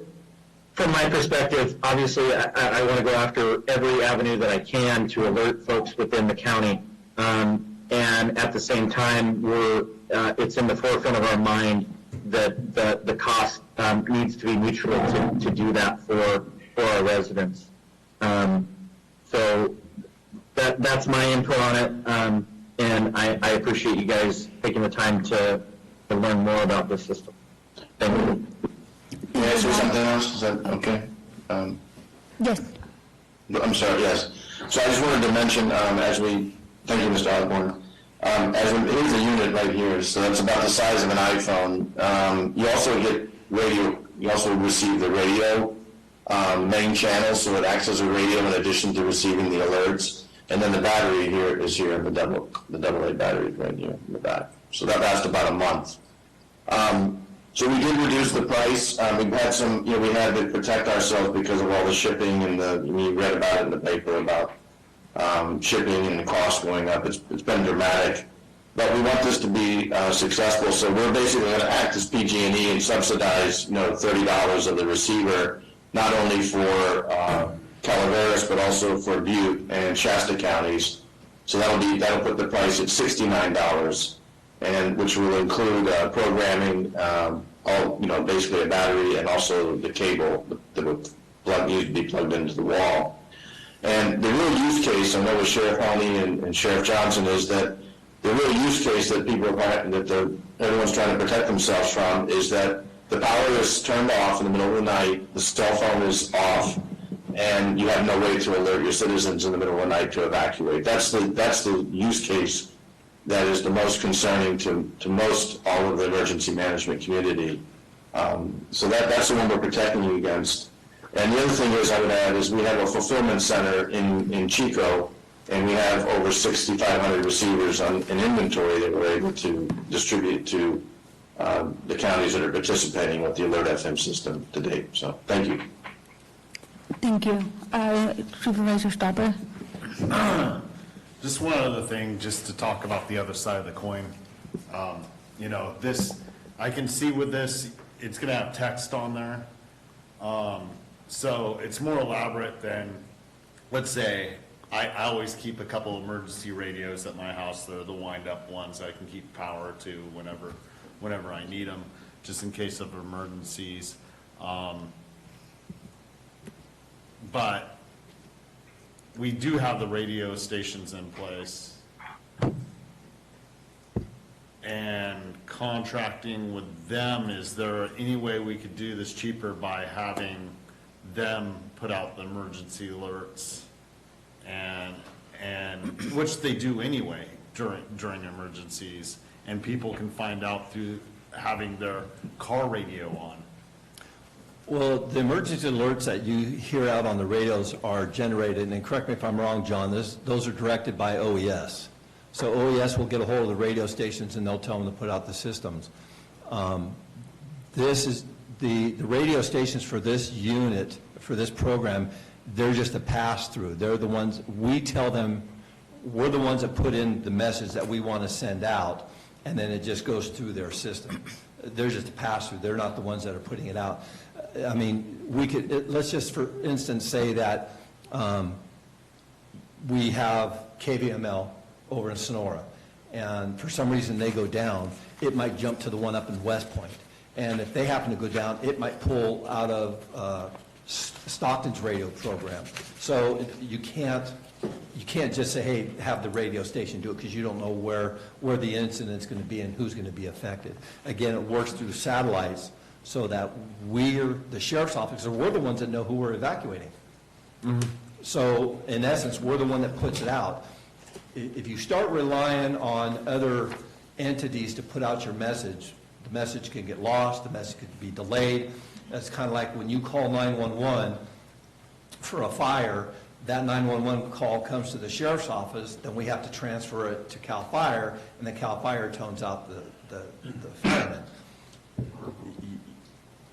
from my perspective, obviously, I want to go after every avenue that I can to alert folks within the county, and at the same time, it's in the forefront of our mind that the cost needs to be neutral to do that for our residents. So that's my input on it, and I appreciate you guys taking the time to learn more about this system. Thank you. Can I answer something else? Is that okay? Yes. I'm sorry, yes. So I just wanted to mention, thank you, Mr. Osborne. Here's a unit right here, so that's about the size of an iPhone. You also get radio, you also receive the radio main channel, so it acts as a radio in addition to receiving the alerts. And then the battery here is here, the AA battery right here in the back. So that lasts about a month. So we did reduce the price. We've had some, we had to protect ourselves because of all the shipping and you read about it in the paper about shipping and the cost going up. It's been dramatic. But we want this to be successful, so we're basically going to act as PG&E and subsidize, $30 of the receiver, not only for Calaveras, but also for Butte and Shasta counties. So that'll put the price at $69, and which will include programming, basically a battery and also the cable that would need to be plugged into the wall. And the real use case, I know with Sheriff Honey and Sheriff Johnson, is that the real use case that everyone's trying to protect themselves from is that the power is turned off in the middle of the night, the cell phone is off, and you have no way to alert your citizens in the middle of the night to evacuate. That's the use case that is the most concerning to most all of the emergency management community. So that's the one we're protecting you against. And the other thing I would add is we have a fulfillment center in Chico, and we have over 6,500 receivers in inventory that we're able to distribute to the counties that are participating with the Alert FM system to date. So thank you. Thank you. Supervisor Stopper? Just one other thing, just to talk about the other side of the coin. This, I can see with this, it's going to have text on there. So it's more elaborate than, let's say, I always keep a couple emergency radios at my house. They're the wind-up ones I can keep power to whenever I need them, just in case of emergencies. But we do have the radio stations in place. And contracting with them, is there any way we could do this cheaper by having them put out the emergency alerts, and which they do anyway during emergencies, and people can find out through having their car radio on? Well, the emergency alerts that you hear out on the radios are generated, and correct me if I'm wrong, John, those are directed by OES. So OES will get a hold of the radio stations and they'll tell them to put out the systems. This is the radio stations for this unit, for this program, they're just a pass-through. They're the ones, we tell them, we're the ones that put in the message that we want to send out, and then it just goes through their system. They're just a pass-through. They're not the ones that are putting it out. I mean, we could, let's just for instance say that we have KVML over in Sonora, and for some reason they go down, it might jump to the one up in West Point. And if they happen to go down, it might pull out of Stockton's radio program. So you can't just say, hey, have the radio station do it, because you don't know where the incident's going to be and who's going to be affected. Again, it works through satellites so that we're, the sheriff's office, we're the ones that know who we're evacuating. Mm-hmm. So in essence, we're the one that puts it out. If you start relying on other entities to put out your message, the message can get lost, the message could be delayed. That's kind of like when you call 911 for a fire, that 911 call comes to the sheriff's office, then we have to transfer it to CAL FIRE, and then CAL FIRE tones out the firemen.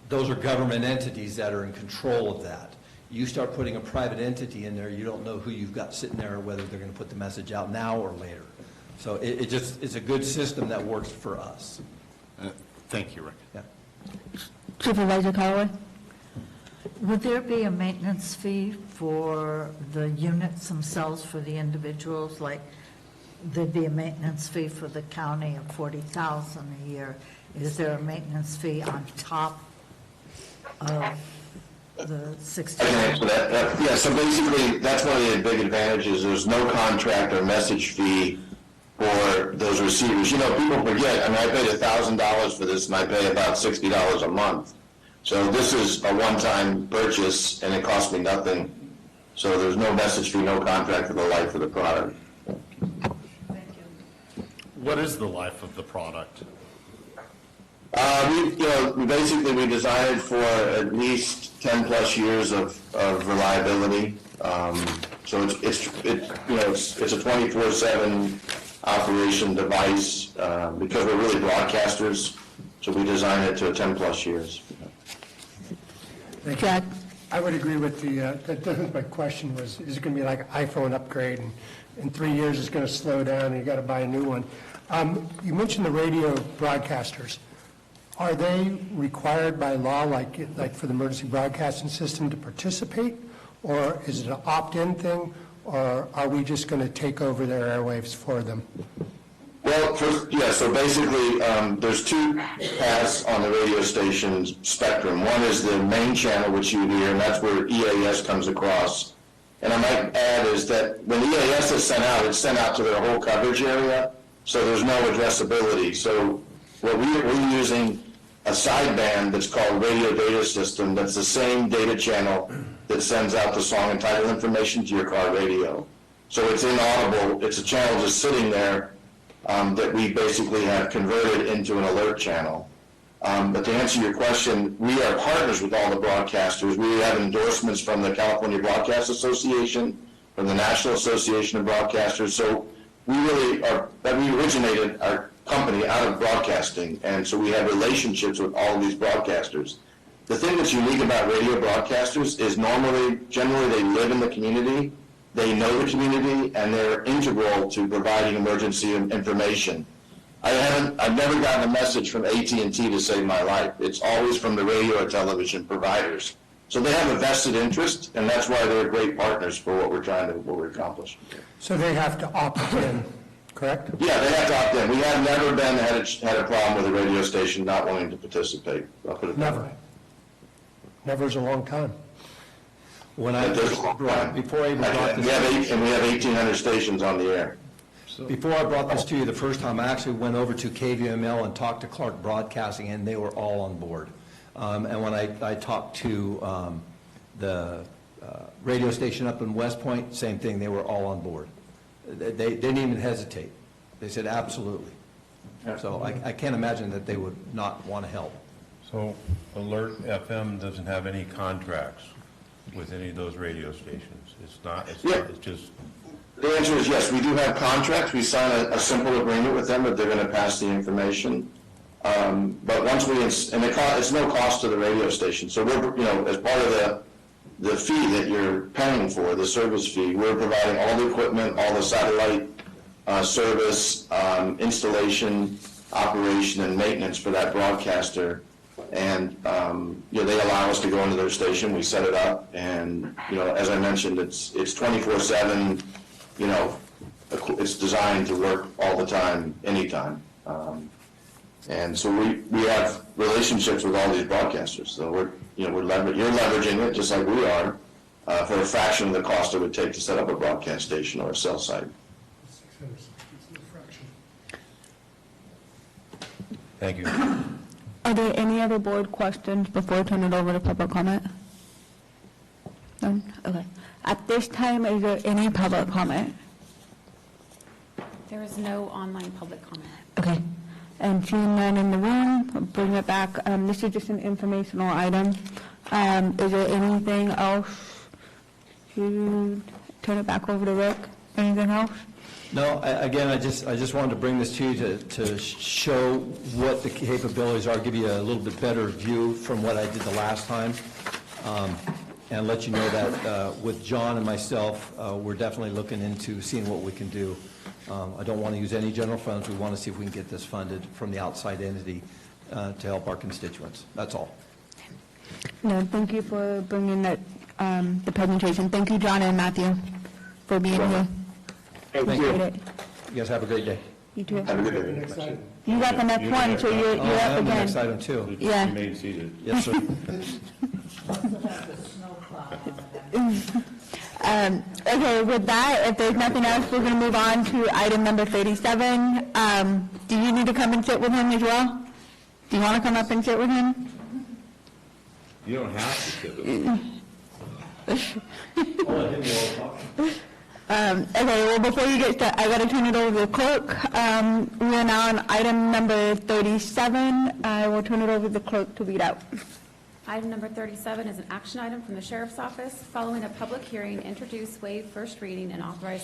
Those are government entities that are in control of that. You start putting a private entity in there, you don't know who you've got sitting there or whether they're going to put the message out now or later. So it's a good system that works for us. Thank you, Rick. Yeah. Supervisor Callaway? Would there be a maintenance fee for the units themselves, for the individuals? Like, there'd be a maintenance fee for the county of $40,000 a year. Is there a maintenance fee on top of the 60? I can answer that. Yeah, so basically, that's one of the big advantages. There's no contract or message fee for those receivers. You know, people forget, I mean, I paid $1,000 for this, and I pay about $60 a month. So this is a one-time purchase, and it cost me nothing. So there's no message fee, no contract for the life of the product. What is the life of the product? We designed it for at least 10-plus years of reliability. So it's a 24/7 operation device because we're really broadcasters. So we designed it to 10-plus years. Jack? I would agree with that was my question was, is it going to be like an iPhone upgrade, and in 3 years it's going to slow down and you got to buy a new one? You mentioned the radio broadcasters. Are they required by law, like for the emergency broadcasting system, to participate? Or is it an opt-in thing? Or are we just going to take over their airwaves for them? Well, so basically, there's two paths on the radio station spectrum. One is the main channel, which you hear, and that's where EAS comes across. And I might add is that when EAS is sent out, it's sent out to their whole coverage area, so there's no addressability. So what we're using a sideband that's called radio data system, that's the same data channel that sends out the song and title information to your car radio. So it's inaudible, it's a channel just sitting there that we basically have converted into an alert channel. But to answer your question, we are partners with all the broadcasters. We have endorsements from the California Broadcast Association, from the National Association of Broadcasters. So we originated our company out of broadcasting, and so we have relationships with all of these broadcasters. The thing that's unique about radio broadcasters is generally they live in the community, they know the community, and they're integral to providing emergency information. I've never gotten a message from AT&T to save my life. It's always from the radio or television providers. So they have a vested interest, and that's why they're great partners for what we're accomplish. So they have to opt in, correct? Yeah, they have to opt in. We have never had a problem with a radio station not wanting to participate. I'll put it that Never. way. Never's a long time. Before I even brought this, We have 1,800 stations on the air. before I brought this to you the first time, I actually went over to KVML and talked to Clark Broadcasting, and they were all on board. And when I talked to the radio station up in West Point, same thing, they were all on board. They didn't even hesitate. They said, absolutely. So I can't imagine that they would not want to help. So Alert FM doesn't have any contracts with any of those radio stations? It's just... The answer is yes, we do have contracts. We sign a simple agreement with them that they're going to pass the information. But once it's no cost to the radio station. So we're, as part of the fee that you're paying for, the service fee, we're providing all the equipment, all the satellite service, installation, operation, and maintenance for that broadcaster. And they allow us to go into their station. We set it up, and as I mentioned, it's 24/7. It's designed to work all the time, anytime. And so we have relationships with all these broadcasters. So you're leveraging it just like we are for a fraction of the cost it would take to set up a broadcast station or a cell site. Thank you. Are there any other board questions before I turn it over to public comment? None? Okay. At this time, is there any public comment? There is no online public comment. Okay. And seeing none in the room, I'll bring it back. This is just an informational item. Is there anything else? To turn it back over to Rick? Anything else? No, again, I just wanted to bring this to you to show what the capabilities are, give you a little bit better view from what I did the last time, and let you know that with John and myself, we're definitely looking into seeing what we can do. I don't want to use any general funds. We want to see if we can get this funded from the outside entity to help our constituents. That's all. No, thank you for bringing that, the presentation. Thank you, John and Matthew, for being here. Thank you. Appreciate it. You guys have a great day. You too. Have a good day. Next item. You got the next one, so you're Oh, up and the next again. item, too. Yeah. Remain seated. Yes, sir. Okay, with that, if there's nothing else, we're going to move on to item number 37. Do you need to come and sit with him as well? Do you want to come up and sit with him? You don't have to sit with me. Okay, well, before you get started, I got to turn it over to the clerk. We are now on item number 37. I will turn it over to the clerk to read out. Item number 37 is an action item from the Sheriff's Office. Following a public hearing, introduce, waive first reading, and authorize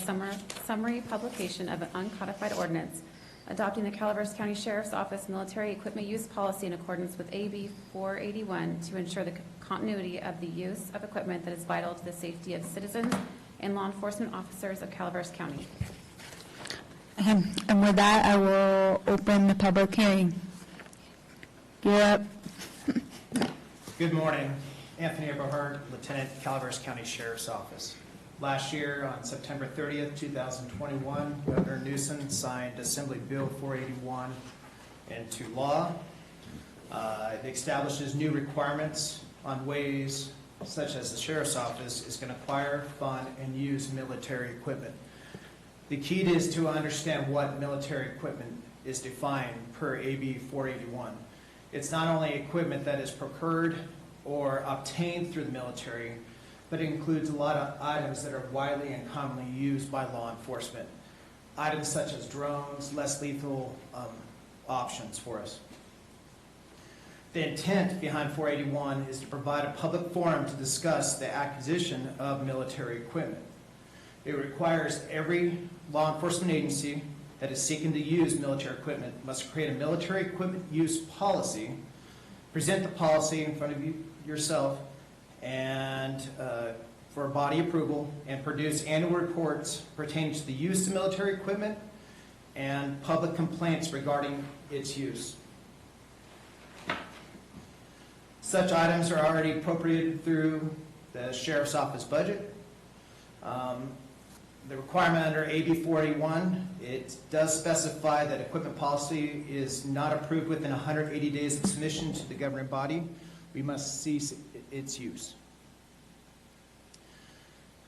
summary publication of an uncodified ordinance adopting the Calaveras County Sheriff's Office military equipment use policy in accordance with AB 481 to ensure the continuity of the use of equipment that is vital to the safety of citizens and law enforcement officers of Calaveras County. And with that, I will open the public hearing. You're up. Good morning. Anthony Eberhard, Lieutenant, Calaveras County Sheriff's Office. Last year, on September 30th, 2021, Governor Newsom signed Assembly Bill 481 into law. It establishes new requirements on ways such as the Sheriff's Office is going to acquire, fund, and use military equipment. The key is to understand what military equipment is defined per AB 481. It's not only equipment that is procured or obtained through the military, but it includes a lot of items that are widely and commonly used by law enforcement. Items such as drones, less lethal options for us. The intent behind 481 is to provide a public forum to discuss the acquisition of military equipment. It requires every law enforcement agency that is seeking to use military equipment must create a military equipment use policy, present the policy in front of yourself and for body approval, and produce annual reports pertaining to the use of military equipment and public complaints regarding its use. Such items are already appropriated through the Sheriff's Office budget. The requirement under AB 481, it does specify that equipment policy is not approved within 180 days of submission to the governing body. We must cease its use.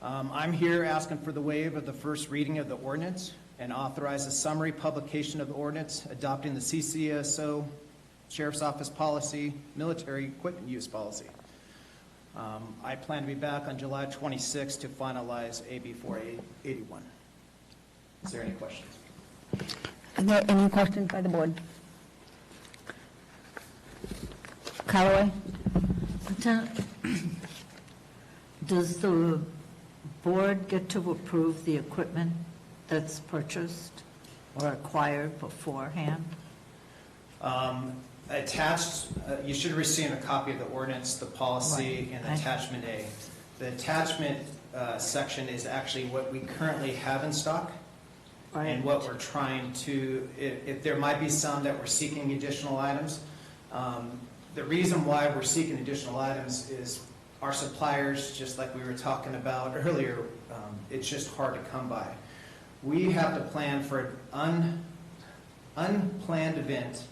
I'm here asking for the waive of the first reading of the ordinance and authorize a summary publication of the ordinance adopting the CCSO Sheriff's Office policy, military equipment use policy. I plan to be back on July 26th to finalize AB 481. Is there any questions? Are there any questions by the board? Callaway? Lieutenant, does the board get to approve the equipment that's purchased or acquired beforehand? Attached, you should receive a copy of the ordinance, the policy, Right. and attachment A. The attachment section is actually what we currently have in stock. Right. And what we're trying to, if there might be some that we're seeking additional items. The reason why we're seeking additional items is our suppliers, just like we were talking about earlier, it's just hard to come by. We have to plan for an unplanned event,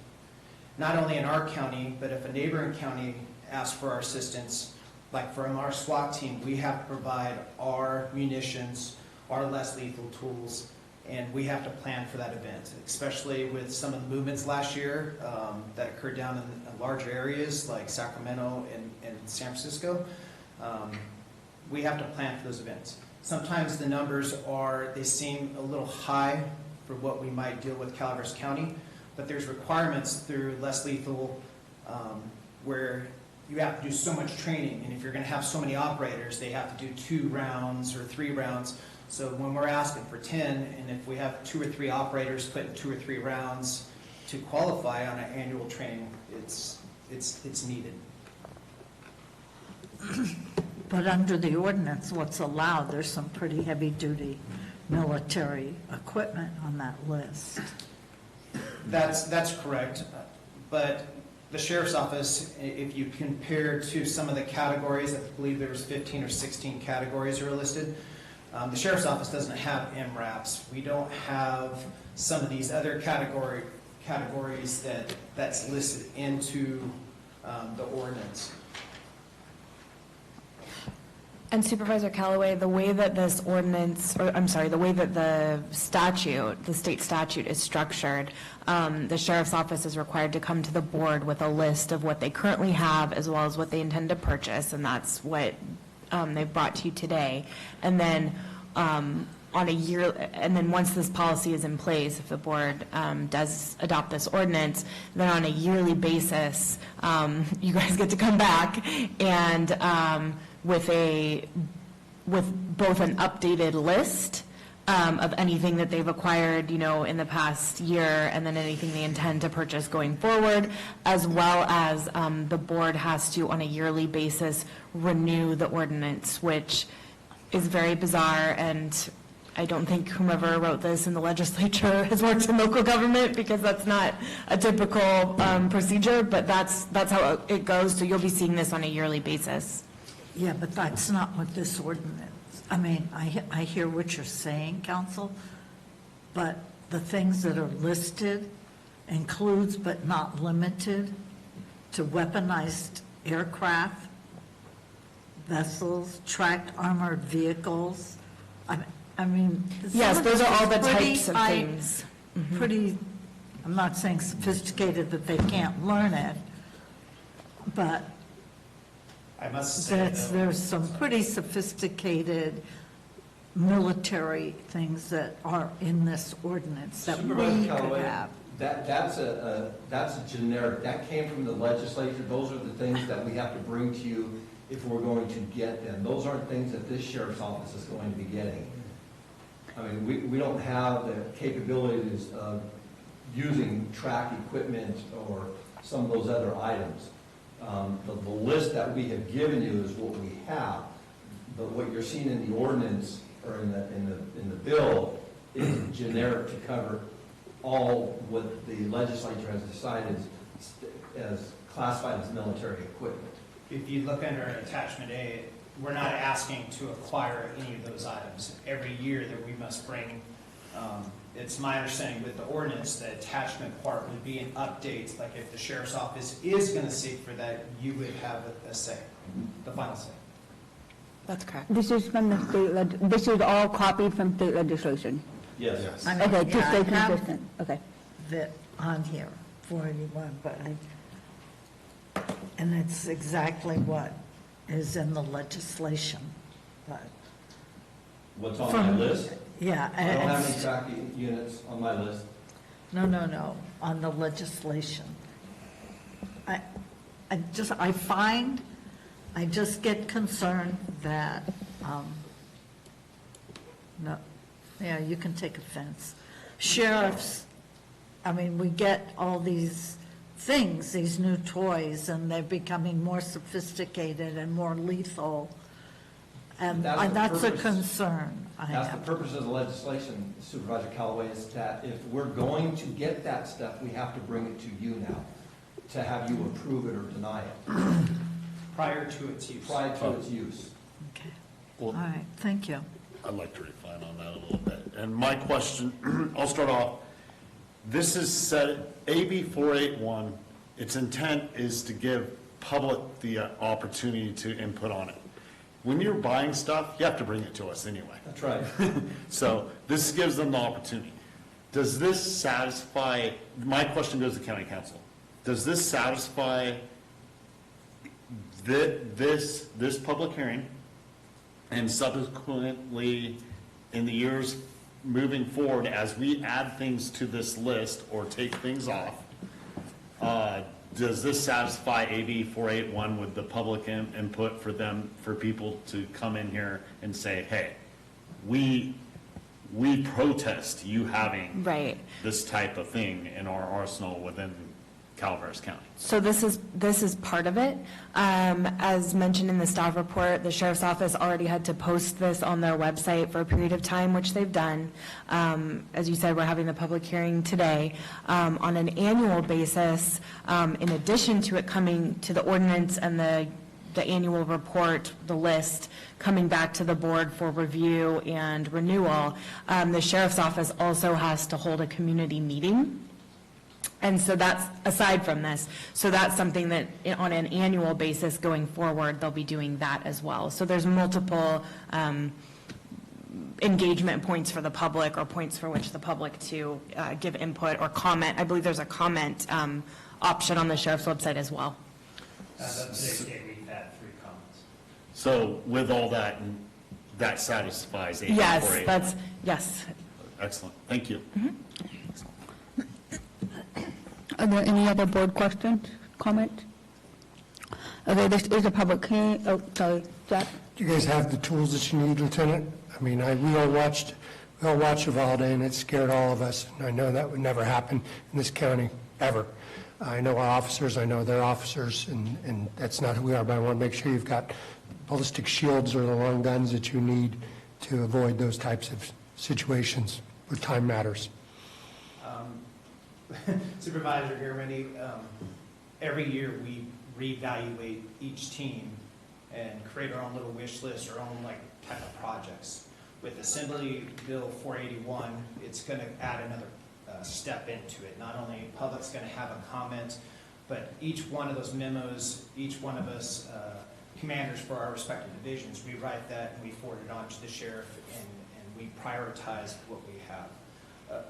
not only in our county, but if a neighboring county asks for our assistance, like from our SWAT team, we have to provide our munitions, our less lethal tools, and we have to plan for that event, especially with some of the movements last year that occurred down in larger areas like Sacramento and San Francisco. We have to plan for those events. Sometimes the numbers they seem a little high for what we might deal with Calaveras County, but there's requirements through less lethal where you have to do so much training, and if you're going to have so many operators, they have to do 2 rounds or 3 rounds. So when we're asking for 10, and if we have 2 or 3 operators putting 2 or 3 rounds to qualify on an annual training, it's needed. But under the ordinance, what's allowed, there's some pretty heavy-duty military equipment on that list. That's correct, but the Sheriff's Office, if you compare to some of the categories, I believe there was 15 or 16 categories that are listed, The sheriff's office doesn't have MRAPs. We don't have some of these other categories that's listed into the ordinance. And Supervisor Callaway, the way that this ordinance, or I'm sorry, the way that the statute, the state statute is structured, the sheriff's office is required to come to the board with a list of what they currently have as well as what they intend to purchase, and that's what they've brought to you today. And then on a year, and then once this policy is in place, if the board does adopt this ordinance, then on a yearly basis, you guys get to come back and with both an updated list of anything that they've acquired, in the past year, and then anything they intend to purchase going forward, as well as the board has to, on a yearly basis, renew the ordinance, which is very bizarre, and I don't think whomever wrote this in the legislature has worked in local government, because that's not a typical procedure, but that's how it goes, so you'll be seeing this on a yearly basis. Yeah, but that's not what this ordinance, I mean, I hear what you're saying, counsel, but the things that are listed includes but not limited to weaponized aircraft, vessels, tracked armored vehicles. I mean. Yes, those are all the pretty types of high- things. Pretty, I'm not saying sophisticated that they can't learn it, but I must say, though, there's some pretty sophisticated military things that are in this ordinance that we Supervisor could Callaway, have. That's a generic, that came from the legislature. Those are the things that we have to bring to you if we're going to get them. Those aren't things that this sheriff's office is going to be getting. I mean, we don't have the capabilities of using track equipment or some of those other items. The list that we have given you is what we have, but what you're seeing in the ordinance or in the bill is generic to cover all what the legislature has decided as classified as military equipment. if you look under attachment A, we're not asking to acquire any of those items. Every year that we must bring, it's my understanding with the ordinance, the attachment part would be an update, like if the sheriff's office is going to seek for that, you would have a say, the final say. That's correct. This is from the state, this is all copied from state legislation. Yes. I mean, Okay, just stay I have consistent, okay. that on here, 481, but and it's exactly what is in the legislation, but, What's on my list? yeah. I don't have any it's- tracking units on my list. No, on the legislation. I just get concerned that, no, yeah, you can take offense. Sheriffs, I mean, we get all these things, these new toys, and they're becoming more sophisticated and more lethal, and That's the that's a purpose. concern I That's the have. purpose of the legislation, Supervisor Callaway, is that if we're going to get that stuff, we have to bring it to you now, to have you approve it or deny it, Prior to its use. prior to its use. Okay, Well, all right, thank you. I'd like to refine on that a little bit. And my question, I'll start off, this is set, AB 481, its intent is to give public the opportunity to input on it. When you're buying stuff, you have to bring it to us anyway. That's right. So this gives them the opportunity. Does this satisfy, my question goes to county council, does this satisfy this public hearing and subsequently in the years moving forward as we add things to this list or take things off? Does this satisfy AB 481 with the public input for them, for people to come in here and say, hey, we protest you having Right. this type of thing in our arsenal within Calaveras County? So this is part of it. As mentioned in the staff report, the sheriff's office already had to post this on their website for a period of time, which they've done. As you said, we're having the public hearing today. On an annual basis, in addition to it coming to the ordinance and the the annual report, the list, coming back to the board for review and renewal, the sheriff's office also has to hold a community meeting. And so that's, aside from this, so that's something that on an annual basis going forward, they'll be doing that as well. So there's multiple engagement points for the public, or points for which the public to give input or comment. I believe there's a comment option on the sheriff's website as well. Today's date, we've had 3 comments. So with all that, that satisfies 8 Yes, that's, yes. Excellent, thank you. Are there any other board questions, comments? Okay, this is a public hearing. Oh, sorry, Jack? Do you guys have the tools that you need, Lieutenant? I mean, we all watched Uvalde, and it scared all of us. And I know that would never happen in this county, ever. I know our officers, I know their officers, and that's not who we are, but I want to make sure you've got ballistic shields or the long guns that you need to avoid those types of situations where time matters. Supervisor Germany, every year we reevaluate each team and create our own little wish list, our own type of projects. With Assembly Bill 481, it's going to add another step into it. Not only public's going to have a comment, but each one of those memos, each one of us commanders for our respective divisions, we write that and we forward it on to the sheriff, and we prioritize what we have.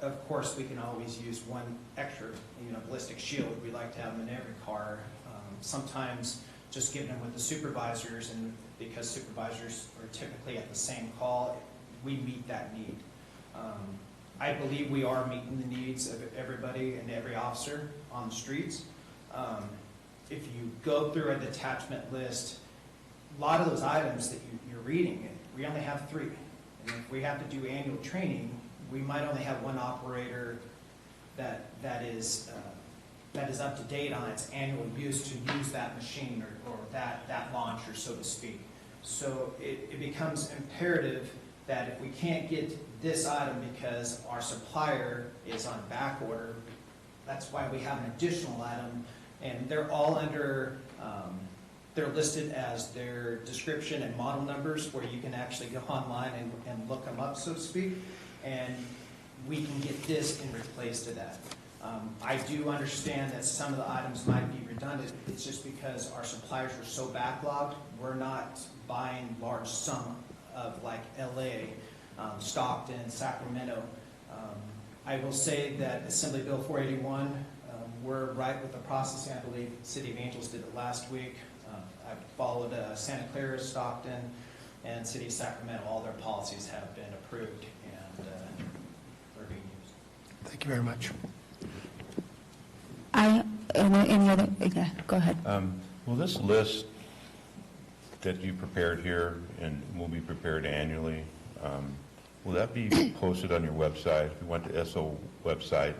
Of course, we can always use one extra, ballistic shield. We like to have them in every car. Sometimes just giving them with the supervisors, and because supervisors are typically at the same call, we meet that need. I believe we are meeting the needs of everybody and every officer on the streets. If you go through a detachment list, a lot of those items that you're reading, we only have 3. And if we have to do annual training, we might only have one operator that is up to date on its annual use to use that machine or that launcher, so to speak. So it becomes imperative that if we can't get this item because our supplier is on back order, that's why we have an additional item, and they're all under, they're listed as their description and model numbers, where you can actually go online and look them up, so to speak, and we can get this in replace to that. I do understand that some of the items might be redundant. It's just because our suppliers are so backlogged, we're not buying large sum of like LA, Stockton, Sacramento. I will say that Assembly Bill 481, we're right with the processing. I believe City of Angels did it last week. I followed Santa Clara, Stockton, and City of Sacramento. All their policies have been approved and are being used. Thank you very much. Any other, yeah, go ahead. Well, this list that you prepared here and will be prepared annually, will that be posted on your website? If you went to SO website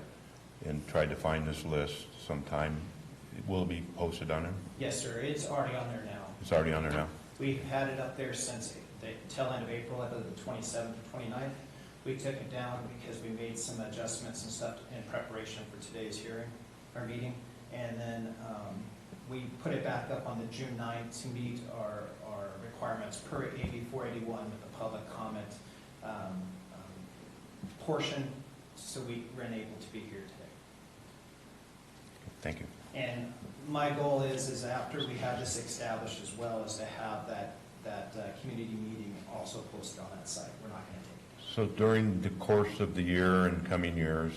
and tried to find this list sometime, will it be posted on there? Yes, sir. It's already on there now. It's already on there now? We've had it up there since the tail end of April, I believe the 27th or 29th. We took it down because we made some adjustments and stuff in preparation for today's hearing, our meeting. And then we put it back up on the June 9th to meet our requirements per AB 481 with the public comment portion, so we were unable to be here today. Thank you. And my goal is after we have this established as well, is to have that community meeting also posted on that site. We're not going to take it. So during the course of the year and coming years,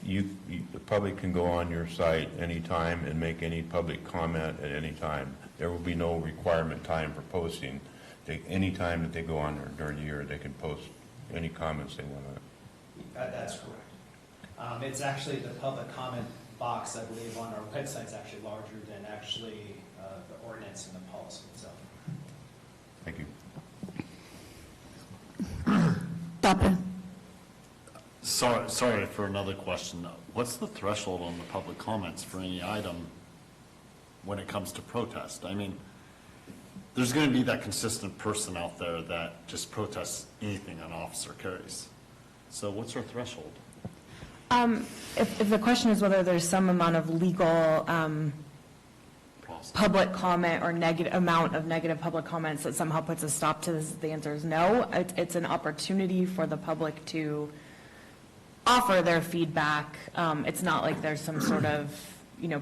the public can go on your site anytime and make any public comment at any time. There will be no requirement time for posting. Any time that they go on there during the year, they can post any comments they want to. That's correct. It's actually the public comment box, I believe, on our website is actually larger than actually the ordinance and the policy itself. Thank you. Doctor? Sorry for another question. What's the threshold on the public comments for any item when it comes to protest? I mean, there's going to be that consistent person out there that just protests anything an officer carries. So what's our threshold? If the question is whether there's some amount of legal public comment or negative amount of negative public comments that somehow puts a stop to this, the answer is no. It's an opportunity for the public to offer their feedback. It's not like there's some sort of,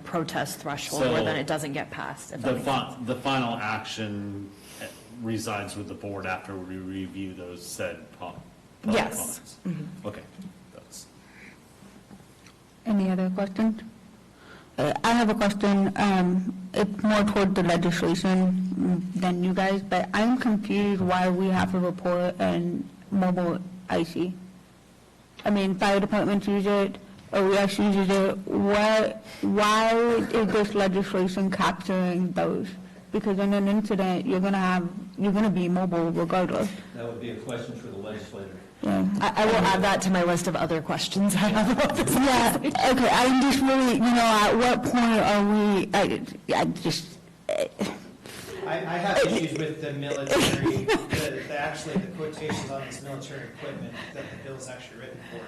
protest threshold where then it doesn't get passed. If that makes sense. The final action resides with the board after we review those said public Yes. comments. Okay. That's. Any other questions? I have a question. It's more toward the legislation than you guys, but I'm confused why we have a report and mobile IC. I mean, fire departments use it, OES uses it. Why is this legislation capturing those? Because in an incident, you're gonna be mobile regardless. That would be a question for the legislator. Yeah. I will add that to my list of other questions I have about this. Yeah, okay, I'm just really, at what point are we, I have issues with the military, actually the quotations on this military equipment that the bill is actually written for.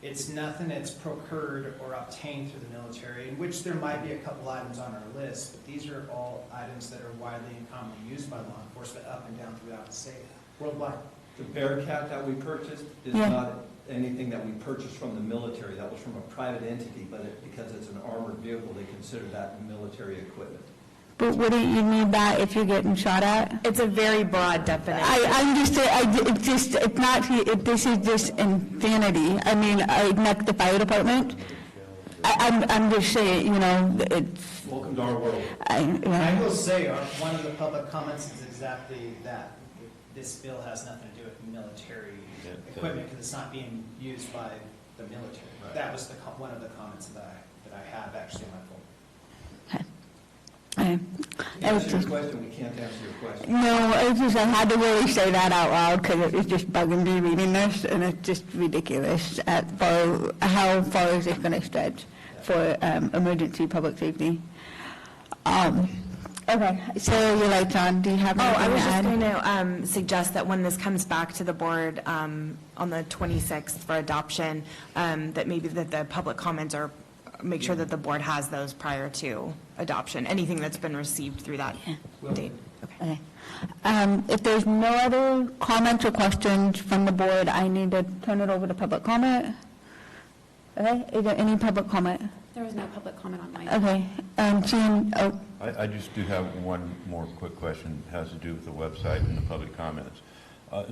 It's nothing that's procured or obtained through the military, in which there might be a couple items on our list, but these are all items that are widely and commonly used by law enforcement up and down throughout the state, worldwide. The Bearcat that we purchased is Yeah. not anything that we purchased from the military. That was from a private entity, but because it's an armored vehicle, they consider that military equipment. but wouldn't you need that if you're getting shot at? It's a very broad definition. This is just insanity. I mean, like the fire department, I'm just saying, it's, Welcome to our world. I will say, one of the public comments is exactly that. This bill has nothing to do with military equipment because it's not being used by the military. Right. That was one of the comments that I have actually in my folder. To answer your question, we can't answer your question. no, it's just, I had to really say that out loud because it was just bugging me reading this, and it's just ridiculous how far is it going to stretch for emergency public safety. Okay, so your light's on. Do you have anything to add? I was just going to suggest that when this comes back to the board on the 26th for adoption, that maybe that the public comments are, make sure that the board has those prior to adoption, anything that's been received through that date. Okay. If there's no other comments or questions from the board, I need to turn it over to public comment. Okay, is there any public comment? There was no public comment on mine. Okay, I just do have one more quick question. It has to do with the website and the public comments.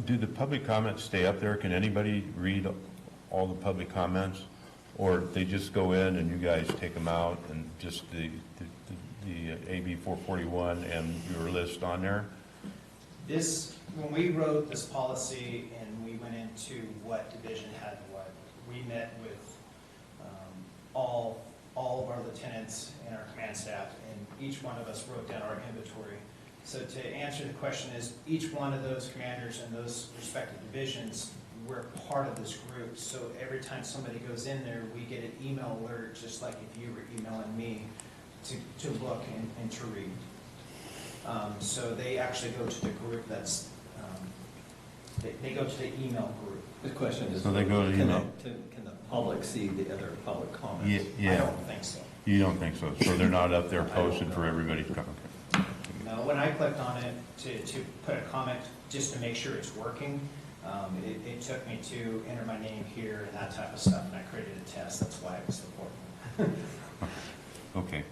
Do the public comments stay up there? Can anybody read all the public comments? Or they just go in and you guys take them out and just the AB 441 and your list on there? When we wrote this policy and we went into what division had what, we met with all of our lieutenants and our command staff, and each one of us wrote down our inventory. So to answer the question is, each one of those commanders and those respective divisions, we're part of this group. So every time somebody goes in there, we get an email alert, just like if you were emailing me, to look and to read. So they actually go to the group that's, they go to the email group. The question is, So they go to email. Can the public see the other public comments? Yeah. I don't think so. You don't think so? So they're not up there posted for everybody to come? Okay. No, when I clicked on it to put a comment, just to make sure it's working, it took me to enter my name here and that type of stuff, and I created a test. That's why it was important. Okay.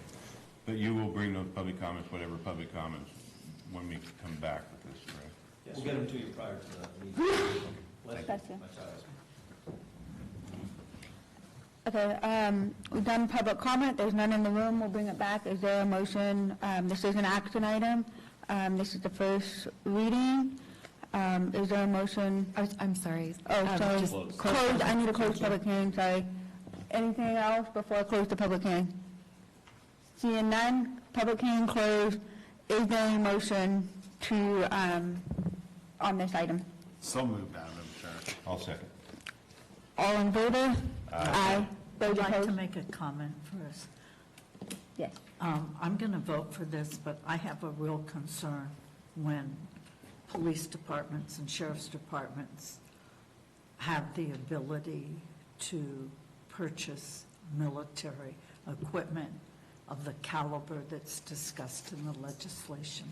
But you will bring those public comments, whatever public comments, when we come back with this, right? Yes, we'll get them to you prior to the meeting. Gotcha. Okay, we've done public comment. There's none in the room. We'll bring it back. Is there a motion? This is an action item. This is the first reading. Is there a motion? I'm sorry. Oh, sorry. Just Close. I need to close public hearing, sorry. Anything else before I close the public hearing? Seeing none, public hearing closed. Is there a motion to, on this item? So moved, Madam Chair. I'll second. All in favor? Aye. Those I'd like to opposed? make a comment first. Yes. I'm going to vote for this, but I have a real concern when police departments and sheriff's departments have the ability to purchase military equipment of the caliber that's discussed in the legislation.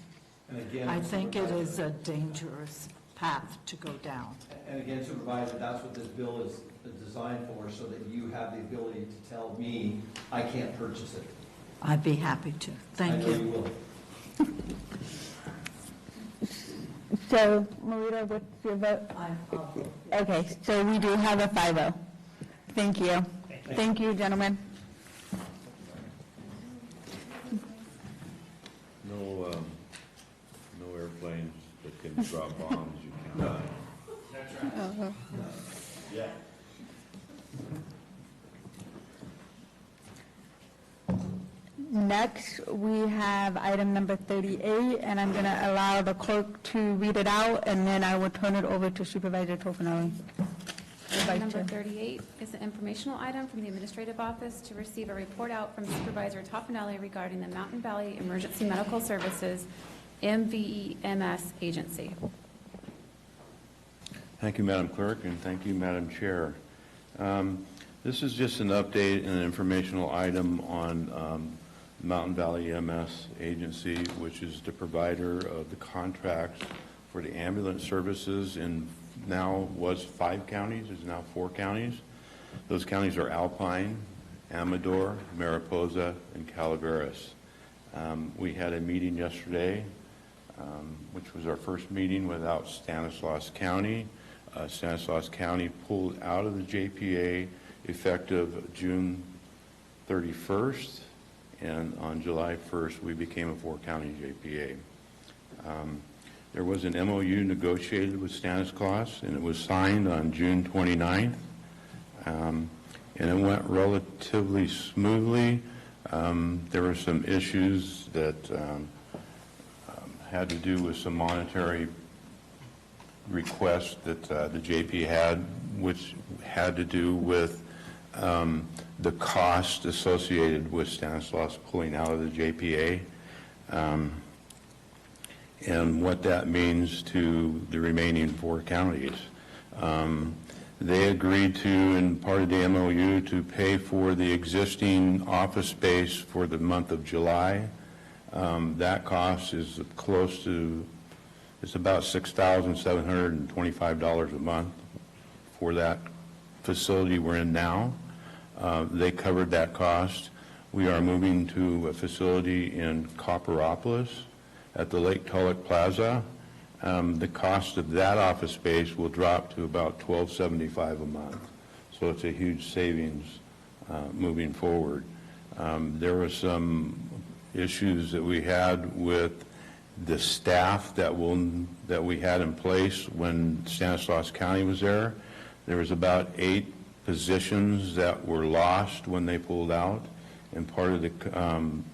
And again, I think it is a dangerous path to go down. And again, Supervisor, that's what this bill is designed for, so that you have the ability to tell me, I can't purchase it. I'd be happy to. Thank I know you you. will. So, Marita, what's your vote? Okay, so we do have a 5-0. Thank you. Thank you, gentlemen. No, no airplanes that can drop bombs, you can't. Yeah. Next, we have item number 38, and I'm going to allow the clerk to read it out, and then I will turn it over to Supervisor Toffenelli. Item number 38 is an informational item from the Administrative Office to receive a report out from Supervisor Toffenelli regarding the Mountain Valley Emergency Medical Services MVEMS agency. Thank you, Madam Clerk, and thank you, Madam Chair. This is just an update and an informational item on Mountain Valley EMS Agency, which is the provider of the contracts for the ambulance services in now was 5 counties, is now 4 counties. Those counties are Alpine, Amador, Mariposa, and Calaveras. We had a meeting yesterday, which was our first meeting without Stanislaus County. Stanislaus County pulled out of the JPA effective June 31st, and on July 1st, we became a 4-county JPA. There was an MOU negotiated with Stanislaus, and it was signed on June 29th, and it went relatively smoothly. There were some issues that had to do with some monetary requests that the JP had, which had to do with the cost associated with Stanislaus pulling out of the JPA, and what that means to the remaining 4 counties. They agreed to, in part of the MOU, to pay for the existing office space for the month of July. That cost is close to, it's about $6,725 a month for that facility we're in now. They covered that cost. We are moving to a facility in Copperopolis at the Lake Tulloch Plaza. The cost of that office space will drop to about $1,275 a month. So it's a huge savings moving forward. There were some issues that we had with the staff that we had in place when Stanislaus County was there. There was about 8 positions that were lost when they pulled out, and part of the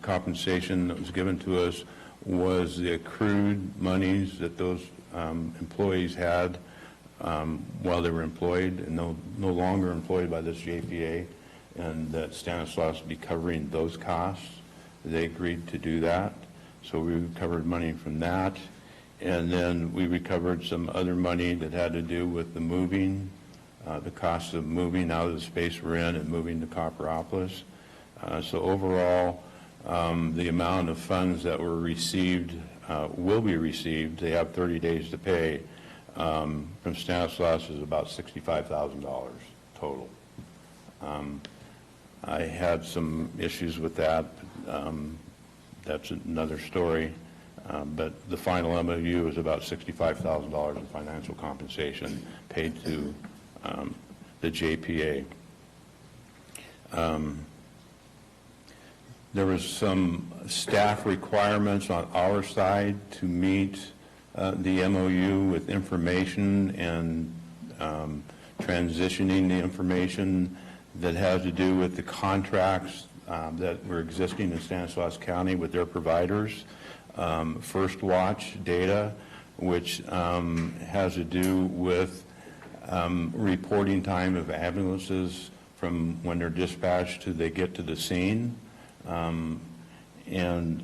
compensation that was given to us was the accrued monies that those employees had while they were employed and no longer employed by this JPA, and that Stanislaus would be covering those costs. They agreed to do that, so we recovered money from that, and then we recovered some other money that had to do with the moving, the cost of moving out of the space we're in and moving to Copperopolis. So overall, the amount of funds that were received will be received. They have 30 days to pay. From Stanislaus is about $65,000 total. I had some issues with that. That's another story. But the final MOU is about $65,000 in financial compensation paid to the JPA. There was some staff requirements on our side to meet the MOU with information and transitioning the information that has to do with the contracts that were existing in Stanislaus County with their providers. First Watch data, which has to do with reporting time of ambulances from when they're dispatched to they get to the scene. And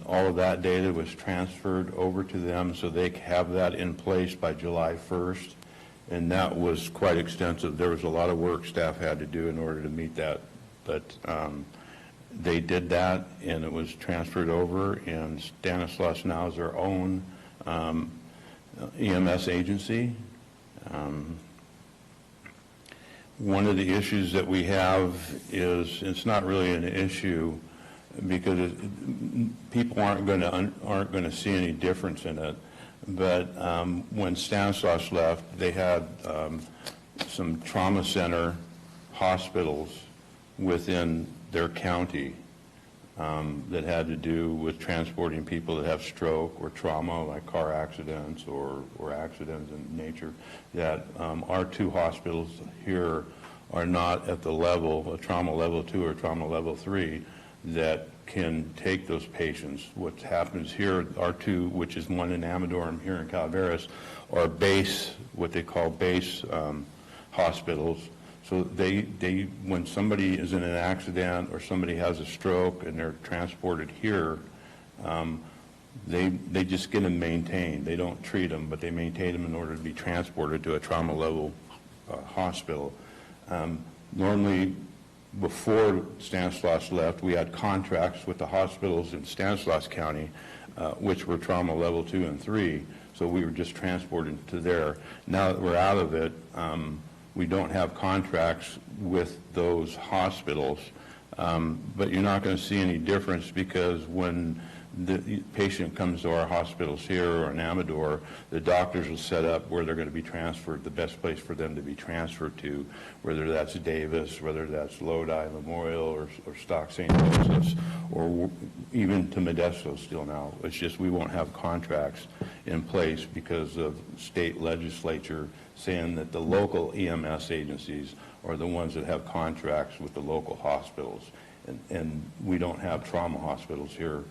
all of that data was transferred over to them so they have that in place by July 1st. And that was quite extensive. There was a lot of work staff had to do in order to meet that. But They did that, and it was transferred over, and Stanislaus now is their own EMS agency. One of the issues that we have is, it's not really an issue because people aren't going to see any difference in it. But when Stanislaus left, they had some trauma center hospitals within their county that had to do with transporting people that have stroke or trauma, like car accidents or accidents in nature, that our two hospitals here are not at the level, a trauma level 2 or trauma level 3, that can take those patients. What happens here, our two, which is one in Amador and here in Calaveras, are base, what they call base hospitals. So they, when somebody is in an accident or somebody has a stroke and they're transported here, they just get them maintained. They don't treat them, but they maintain them in order to be transported to a trauma level hospital. Normally, before Stanislaus left, we had contracts with the hospitals in Stanislaus County, which were trauma level 2 and 3, so we were just transported to there. Now that we're out of it, we don't have contracts with those hospitals, but you're not going to see any difference because when the patient comes to our hospitals here or in Amador, the doctors will set up where they're going to be transferred, the best place for them to be transferred to, whether that's Davis, whether that's Lodi Memorial or Stock St. Joseph's, or even to Modesto still now. It's just we won't have contracts in place because of state legislature saying that the local EMS agencies are the ones that have contracts with the local hospitals. And we don't have trauma hospitals here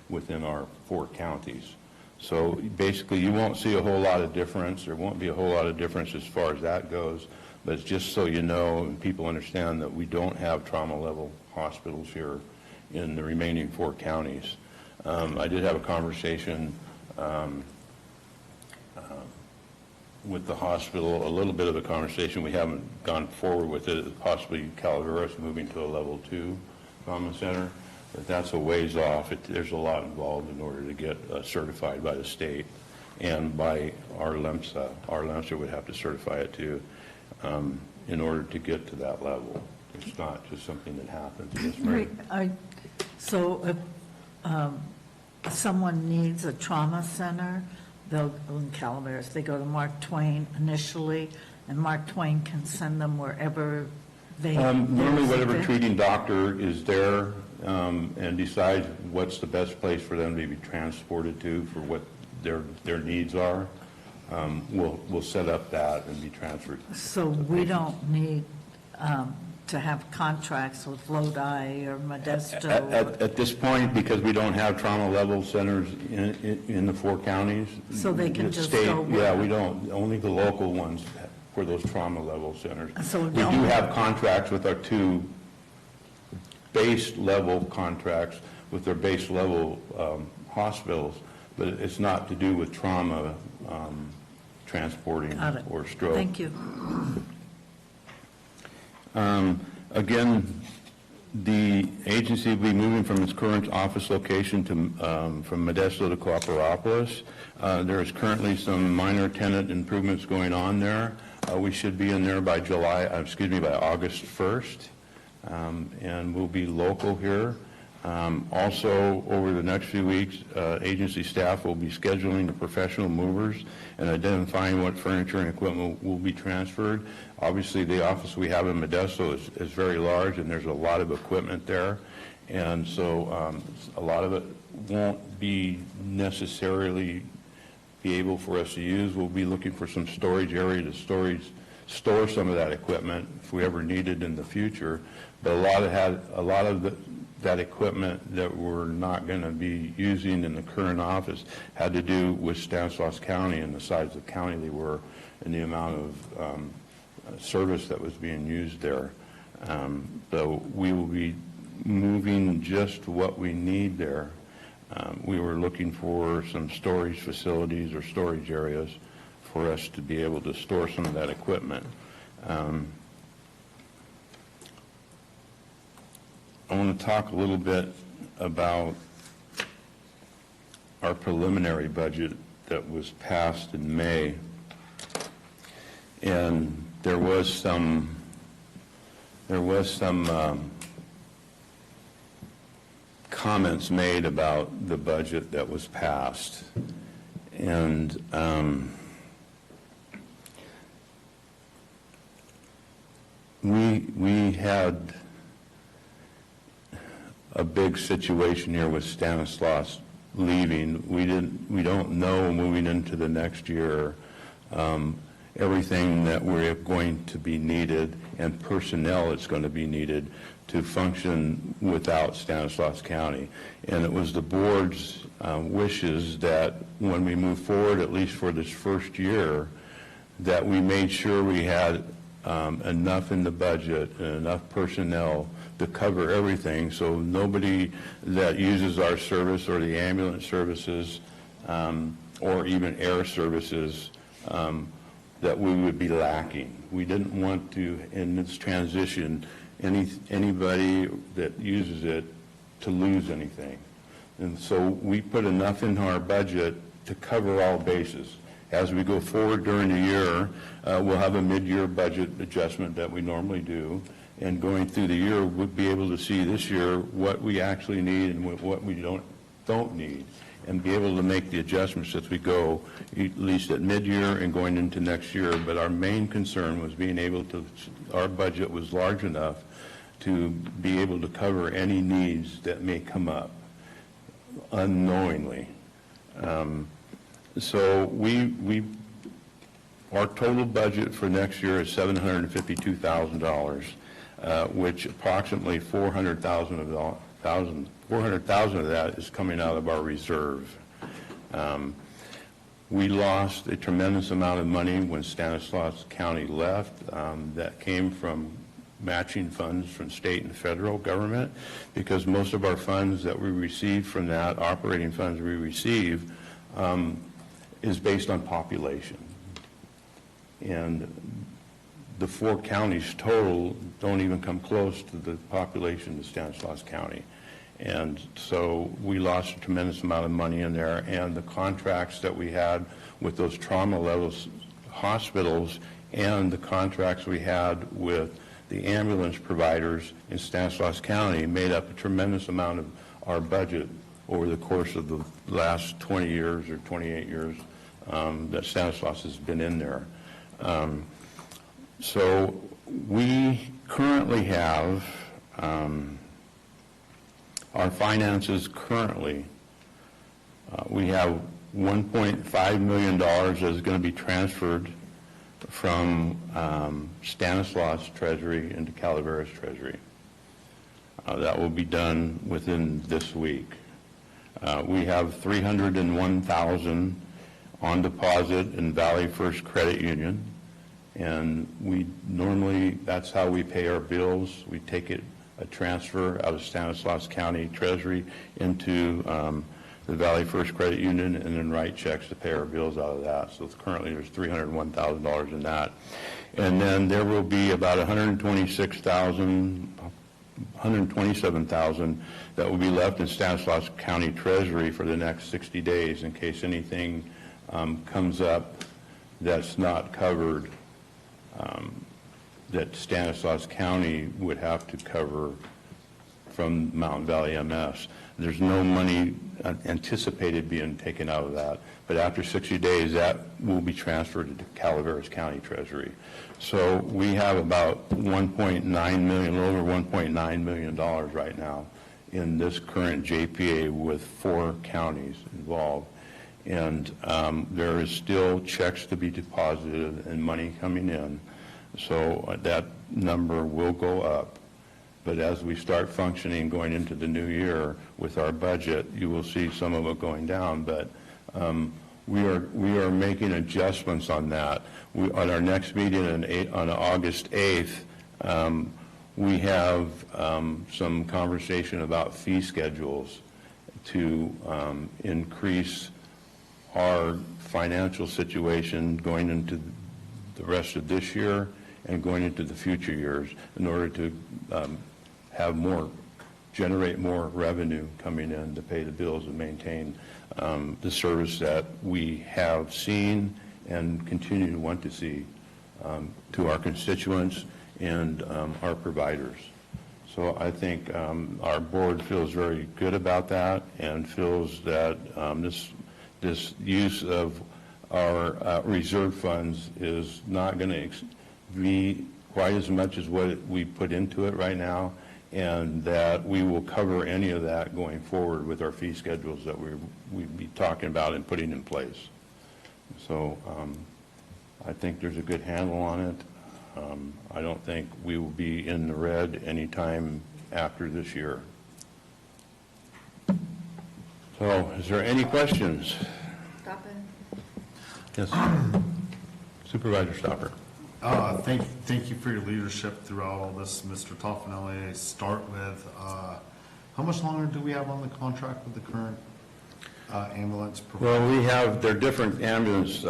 within our 4 counties. So basically, you won't see a whole lot of difference. There won't be a whole lot of difference as far as that goes, but it's just so you know and people understand that we don't have trauma level hospitals here in the remaining 4 counties. I did have a conversation with the hospital, a little bit of a conversation. We haven't gone forward with it, possibly Calaveras moving to a level 2 trauma center. But that's a ways off. There's a lot involved in order to get certified by the state and by our LEMSA. Our LEMSA would have to certify it too in order to get to that level. It's not just something that happens. Yes, Mary? So if someone needs a trauma center, they'll go in Calaveras, they go to Mark Twain initially, and Mark Twain can send them wherever they normally whatever treating doctor is there and decides what's the best place for them to be transported to for what their needs are, we'll set up that and be transferred. So we don't need to have contracts with Lodi or Modesto? At this point, because we don't have trauma level centers in the 4 counties. So they can just state, go yeah, we don't. Only the local ones for those trauma level centers. So we do have contracts with our 2 base level contracts with their base level hospitals, but it's not to do with trauma transporting or stroke. Thank you. Again, the agency will be moving from its current office location to from Modesto to Calaveras. There is currently some minor tenant improvements going on there. We should be in there by by August 1st, and we'll be local here. Also, over the next few weeks, agency staff will be scheduling the professional movers and identifying what furniture and equipment will be transferred. Obviously, the office we have in Modesto is very large, and there's a lot of equipment there. And so a lot of it won't be necessarily be able for us to use. We'll be looking for some storage area to store some of that equipment if we ever need it in the future. But a lot of that equipment that we're not going to be using in the current office had to do with Stanislaus County and the size of the county they were and the amount of service that was being used there. So we will be moving just what we need there. We were looking for some storage facilities or storage areas for us to be able to store some of that equipment. I want to talk a little bit about our preliminary budget that was passed in May. And there was some comments made about the budget that was passed. And we had a big situation here with Stanislaus leaving. We don't know moving into the next year everything that we're going to be needed and personnel that's going to be needed to function without Stanislaus County. And it was the board's wishes that when we move forward, at least for this first year, that we made sure we had enough in the budget and enough personnel to cover everything, so nobody that uses our service or the ambulance services or even air services that we would be lacking. We didn't want to, in this transition, anybody that uses it to lose anything. And so we put enough in our budget to cover all bases. As we go forward during the year, we'll have a mid-year budget adjustment that we normally do. And going through the year, we'll be able to see this year what we actually need and what we don't need, and be able to make the adjustments as we go, at least at mid-year and going into next year. But our main concern was being able to, our budget was large enough to be able to cover any needs that may come up unknowingly. So our total budget for next year is $752,000, which approximately $400,000 of that is coming out of our reserve. We lost a tremendous amount of money when Stanislaus County left. That came from matching funds from state and federal government, because most of our funds that we receive from that, operating funds we receive, is based on population. And the 4 counties total don't even come close to the population of Stanislaus County. And so we lost a tremendous amount of money in there, and the contracts that we had with those trauma levels hospitals and the contracts we had with the ambulance providers in Stanislaus County made up a tremendous amount of our budget over the course of the last 20 years or 28 years that Stanislaus has been in there. So we currently have, our finances currently, we have $1.5 million that is going to be transferred from Stanislaus Treasury into Calaveras Treasury. That will be done within this week. We have $301,000 on deposit in Valley First Credit Union, and we normally, that's how we pay our bills. We take a transfer out of Stanislaus County Treasury into the Valley First Credit Union, and then write checks to pay our bills out of that. So currently there's $301,000 in that. And then there will be about $127,000 that will be left in Stanislaus County Treasury for the next 60 days in case anything comes up that's not covered, that Stanislaus County would have to cover from Mountain Valley MS. There's no money anticipated being taken out of that, but after 60 days, that will be transferred to Calaveras County Treasury. So we have about $1.9 million, over $1.9 million right now in this current JPA with 4 counties involved. And there is still checks to be deposited and money coming in, so that number will go up. But as we start functioning going into the new year with our budget, you will see some of it going down. But we are making adjustments on that. On our next meeting on August 8th, we have some conversation about fee schedules to increase our financial situation going into the rest of this year and going into the future years in order to have more generate more revenue coming in to pay the bills and maintain the service that we have seen and continue to want to see to our constituents and our providers. So I think our board feels very good about that and feels that this use of our reserve funds is not going to be quite as much as what we put into it right now, and that we will cover any of that going forward with our fee schedules that we'd be talking about and putting in place. So I think there's a good handle on it. I don't think we will be in the red anytime after this year. So is there any questions? Stop it. Yes. Supervisor Stopper. Thank you for your leadership throughout all this, Mr. Toffanelli. Start with, how much longer do we have on the contract with the current ambulance provider? Well, they're different ambulance,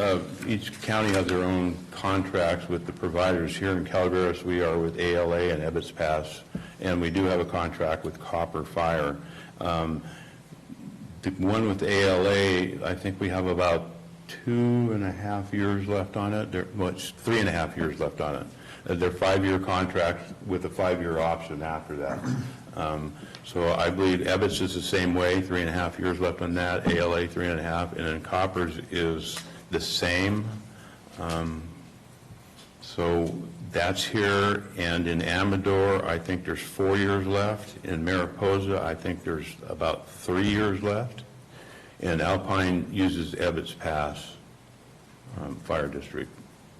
each county has their own contracts with the providers. Here in Calaveras, we are with ALA and Ebbets Pass, and we do have a contract with Copper Fire. The one with ALA, I think we have about 2.5 years left on it. It's 3.5 years left on it. They're 5-year contracts with a 5-year option after that. So I believe Ebbets is the same way, 3.5 years left on that, ALA 3.5, and then Copper's is the same. So that's here, and in Amador, I think there's 4 years left. In Mariposa, I think there's about 3 years left. And Alpine uses Ebbets Pass Fire District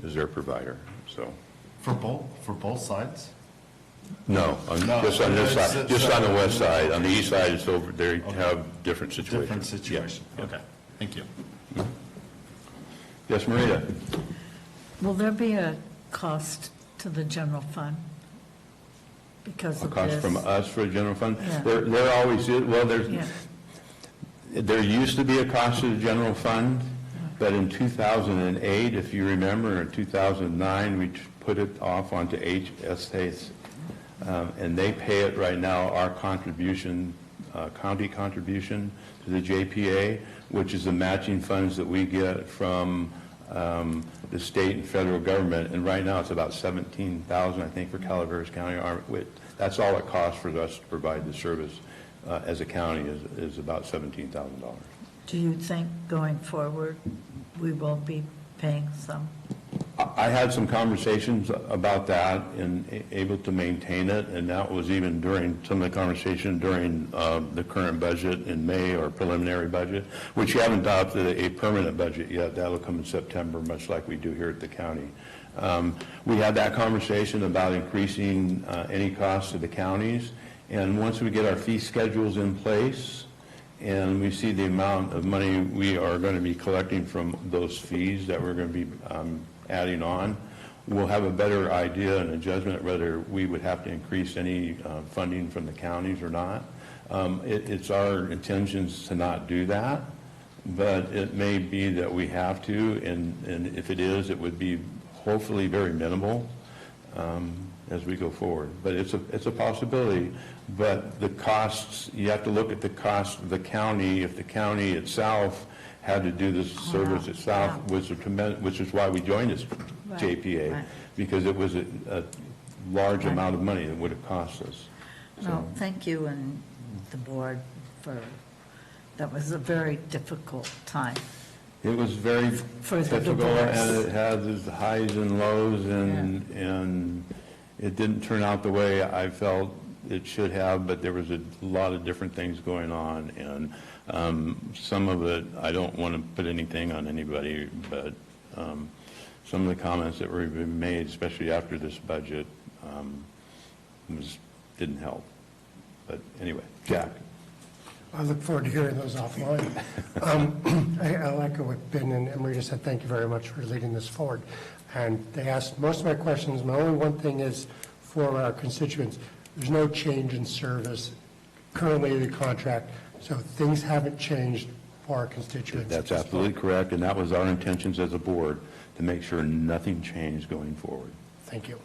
as their provider. So For both sides? no, just on this side, just on the west side. On the east side, it's over. They have different situations. Different situation. Yeah. Okay, thank you. Yes, Marita. Will there be a cost to the general fund because A of cost this? from us for a general fund? Yeah. There always is. Well, Yeah. there used to be a cost to the general fund, but in 2008, if you remember, in 2009, we put it off onto HSAs, and they pay it right now, our contribution, county contribution to the JPA, which is the matching funds that we get from the state and federal government, and right now it's about $17,000, I think, for Calaveras County. That's all it costs for us to provide the service as a county is about $17,000. Do you think going forward, we will be paying some? I had some conversations about that and able to maintain it, and that was even during some of the conversation during the current budget in May, or preliminary budget, which you haven't adopted a permanent budget yet. That'll come in September, much like we do here at the county. We had that conversation about increasing any costs to the counties, and once we get our fee schedules in place, and we see the amount of money we are going to be collecting from those fees that we're going to be adding on, we'll have a better idea and a judgment whether we would have to increase any funding from the counties or not. It's our intentions to not do that, but it may be that we have to, and if it is, it would be hopefully very minimal as we go forward. But it's a possibility. But the costs, you have to look at the cost of the county. If the county itself had to do this service itself, which is why we joined this JPA, because it was a large amount of money that would have cost us. No, thank you and the board that was a very difficult time. It was very For the difficult, divorce. and it had its highs and lows, and it didn't turn out the way I felt it should have, but there was a lot of different things going on, and some of it, I don't want to put anything on anybody, but some of the comments that were being made, especially after this budget, didn't help. But anyway, Jack. I look forward to hearing those offline. I like what Ben and Marita said. Thank you very much for leading this forward. And they asked most of my questions. My only one thing is for our constituents, there's no change in service currently in the contract, so things haven't changed for our constituents. That's absolutely correct, and that was our intentions as a board, to make sure nothing changed going forward. Thank you.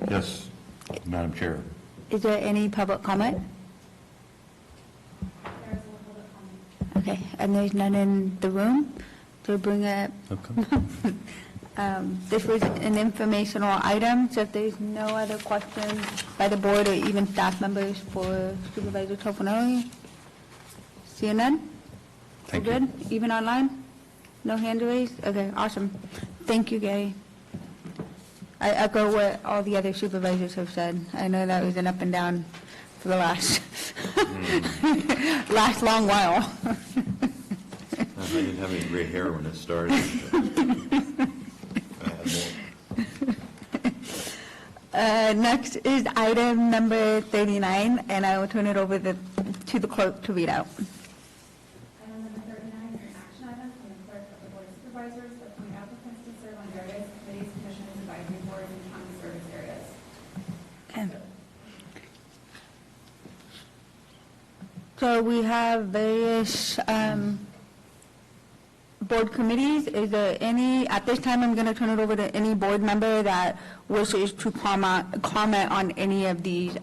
Yes, Yes, Madam Chair. Is there any public comment? Okay, and there's none in the room to bring up. This was an informational item, so if there's no other questions by the board or even staff members for Supervisor Toffenelli? Seeing none? Thank We're you. good? Even online? No hand raised? Okay, awesome. Thank you, Gary. I echo what all the other supervisors have said. I know that was an up and down for the last, last long while. I didn't have any gray hair when it started. Next is item number 39, and I will turn it over to the clerk to read out. Item number 39 is an action item from the clerk of the Board of Supervisors to appoint applicants to serve on various committees, commissions, advisory boards, and county service areas. So we have various board committees. Is there any, at this time, I'm going to turn it over to any board member that wishes to comment on any of these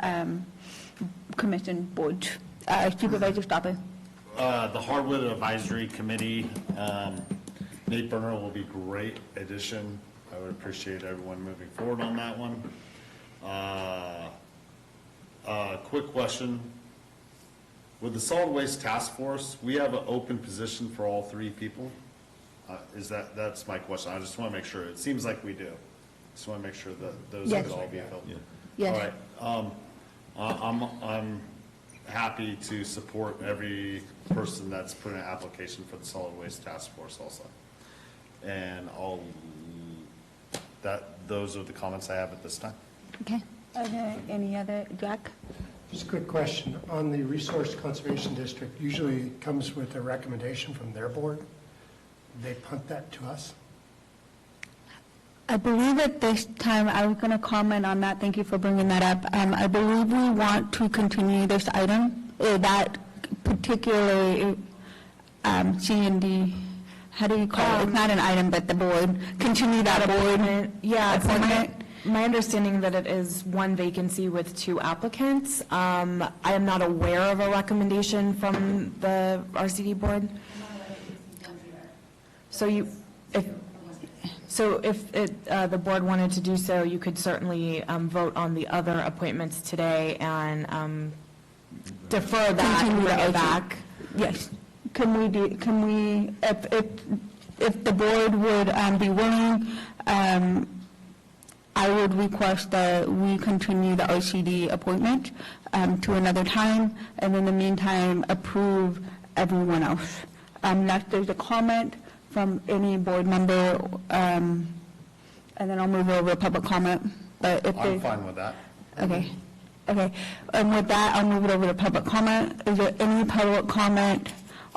commission boards. Supervisor Stopper. The Hardwood Advisory Committee, Nate Berner will be great addition. I would appreciate everyone moving forward on that one. Quick question. With the Solid Waste Task Force, we have an open position for all three people? That's my question. I just want to make sure. It seems like we do. Just want to make sure that those Yes. could all be filled. Yes. All right. I'm happy to support every person that's put in an application for the Solid Waste Task Force also. And those are the comments I have at this time. Okay. Are there any other, Jack? Just a quick question. On the Resource Conservation District, usually it comes with a recommendation from their board. They punt that to us. I believe at this time, I was going to comment on that. Thank you for bringing that up. I believe we want to continue this item, that particular C&D, how do you call it? It's not an item, but the board, continue that board. Yeah, so appointment. my understanding that it is one vacancy with 2 applicants. I am not aware of a recommendation from the RCD board. So if the board wanted to do so, you could certainly vote on the other appointments today and defer that and Continue bring the it back. Yes. Can we, if the board would be willing, I would request that we continue the OCD appointment to another time, and in the meantime, approve everyone else. Unless there's a comment from any board member, and then I'll move over to public comment. But if I'm there's, fine with that. okay. And with that, I'll move it over to public comment. Is there any public comment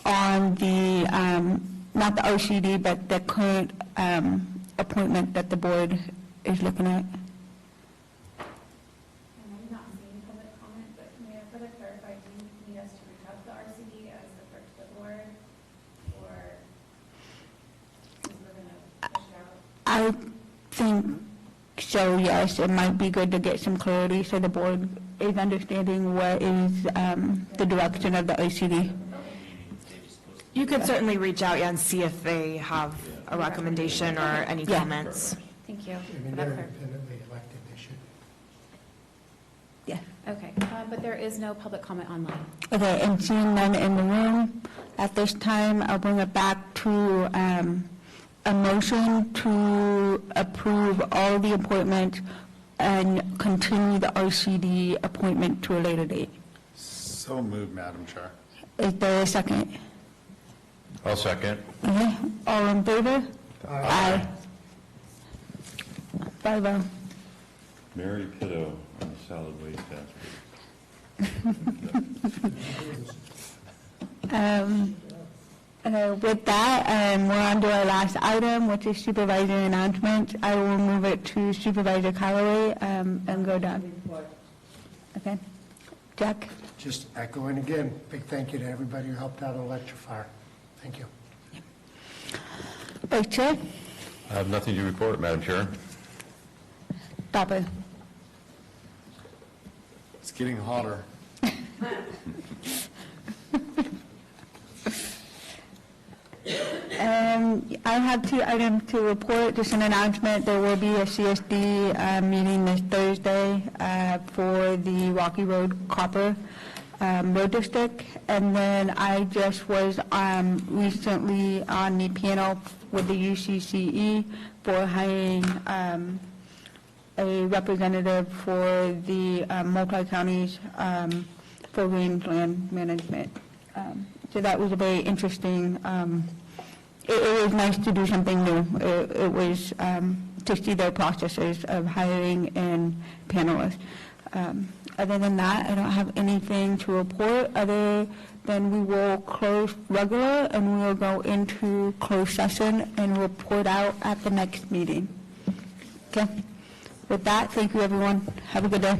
on the, not the OCD, but the current appointment that the board is looking at? And I'm not seeing public comment, but may I further clarify, do you need us to reach out to the RCD as the clerk of the board, or is we're going to push it out? I think so, yes. It might be good to get some clarity so the board is understanding what is the direction of the OCD. You could certainly reach out and see if they have a recommendation or any Yeah. comments. Thank you I for mean, that they're clar- independently elected, they should. Yeah. Okay, but there is no public comment online. Okay, and seeing none in the room, at this time, I'll bring it back to a motion to approve all the appointments and continue the OCD appointment to a later date. So moved, Madam Chair. Is there a second? I'll second. Okay, all in favor? Aye. 5-0. Mary Pitto on the solid waste task. With that, we're on to our last item, which is supervisor announcement. I will move it to Supervisor Callaway and go down. Okay. Jack? Just echoing again, big thank you to everybody who helped out on Electrifier. Thank you. Vice Chair? I have nothing to report, Madam Chair. Stopper? getting hotter. I have 2 items to report, just an announcement. There will be a CSD meeting this Thursday for the Rocky Road Copper Road District. And then I just was recently on the panel with the UCCE for hiring a representative for the multi-counties for rangeland management. So that was a very interesting, it was nice to do something new. It was to see their processes of hiring and panelists. Other than that, I don't have anything to report, other than we will close regular and we will go into closed session and report out at the next meeting. Okay? With that, thank you, everyone. Have a good day.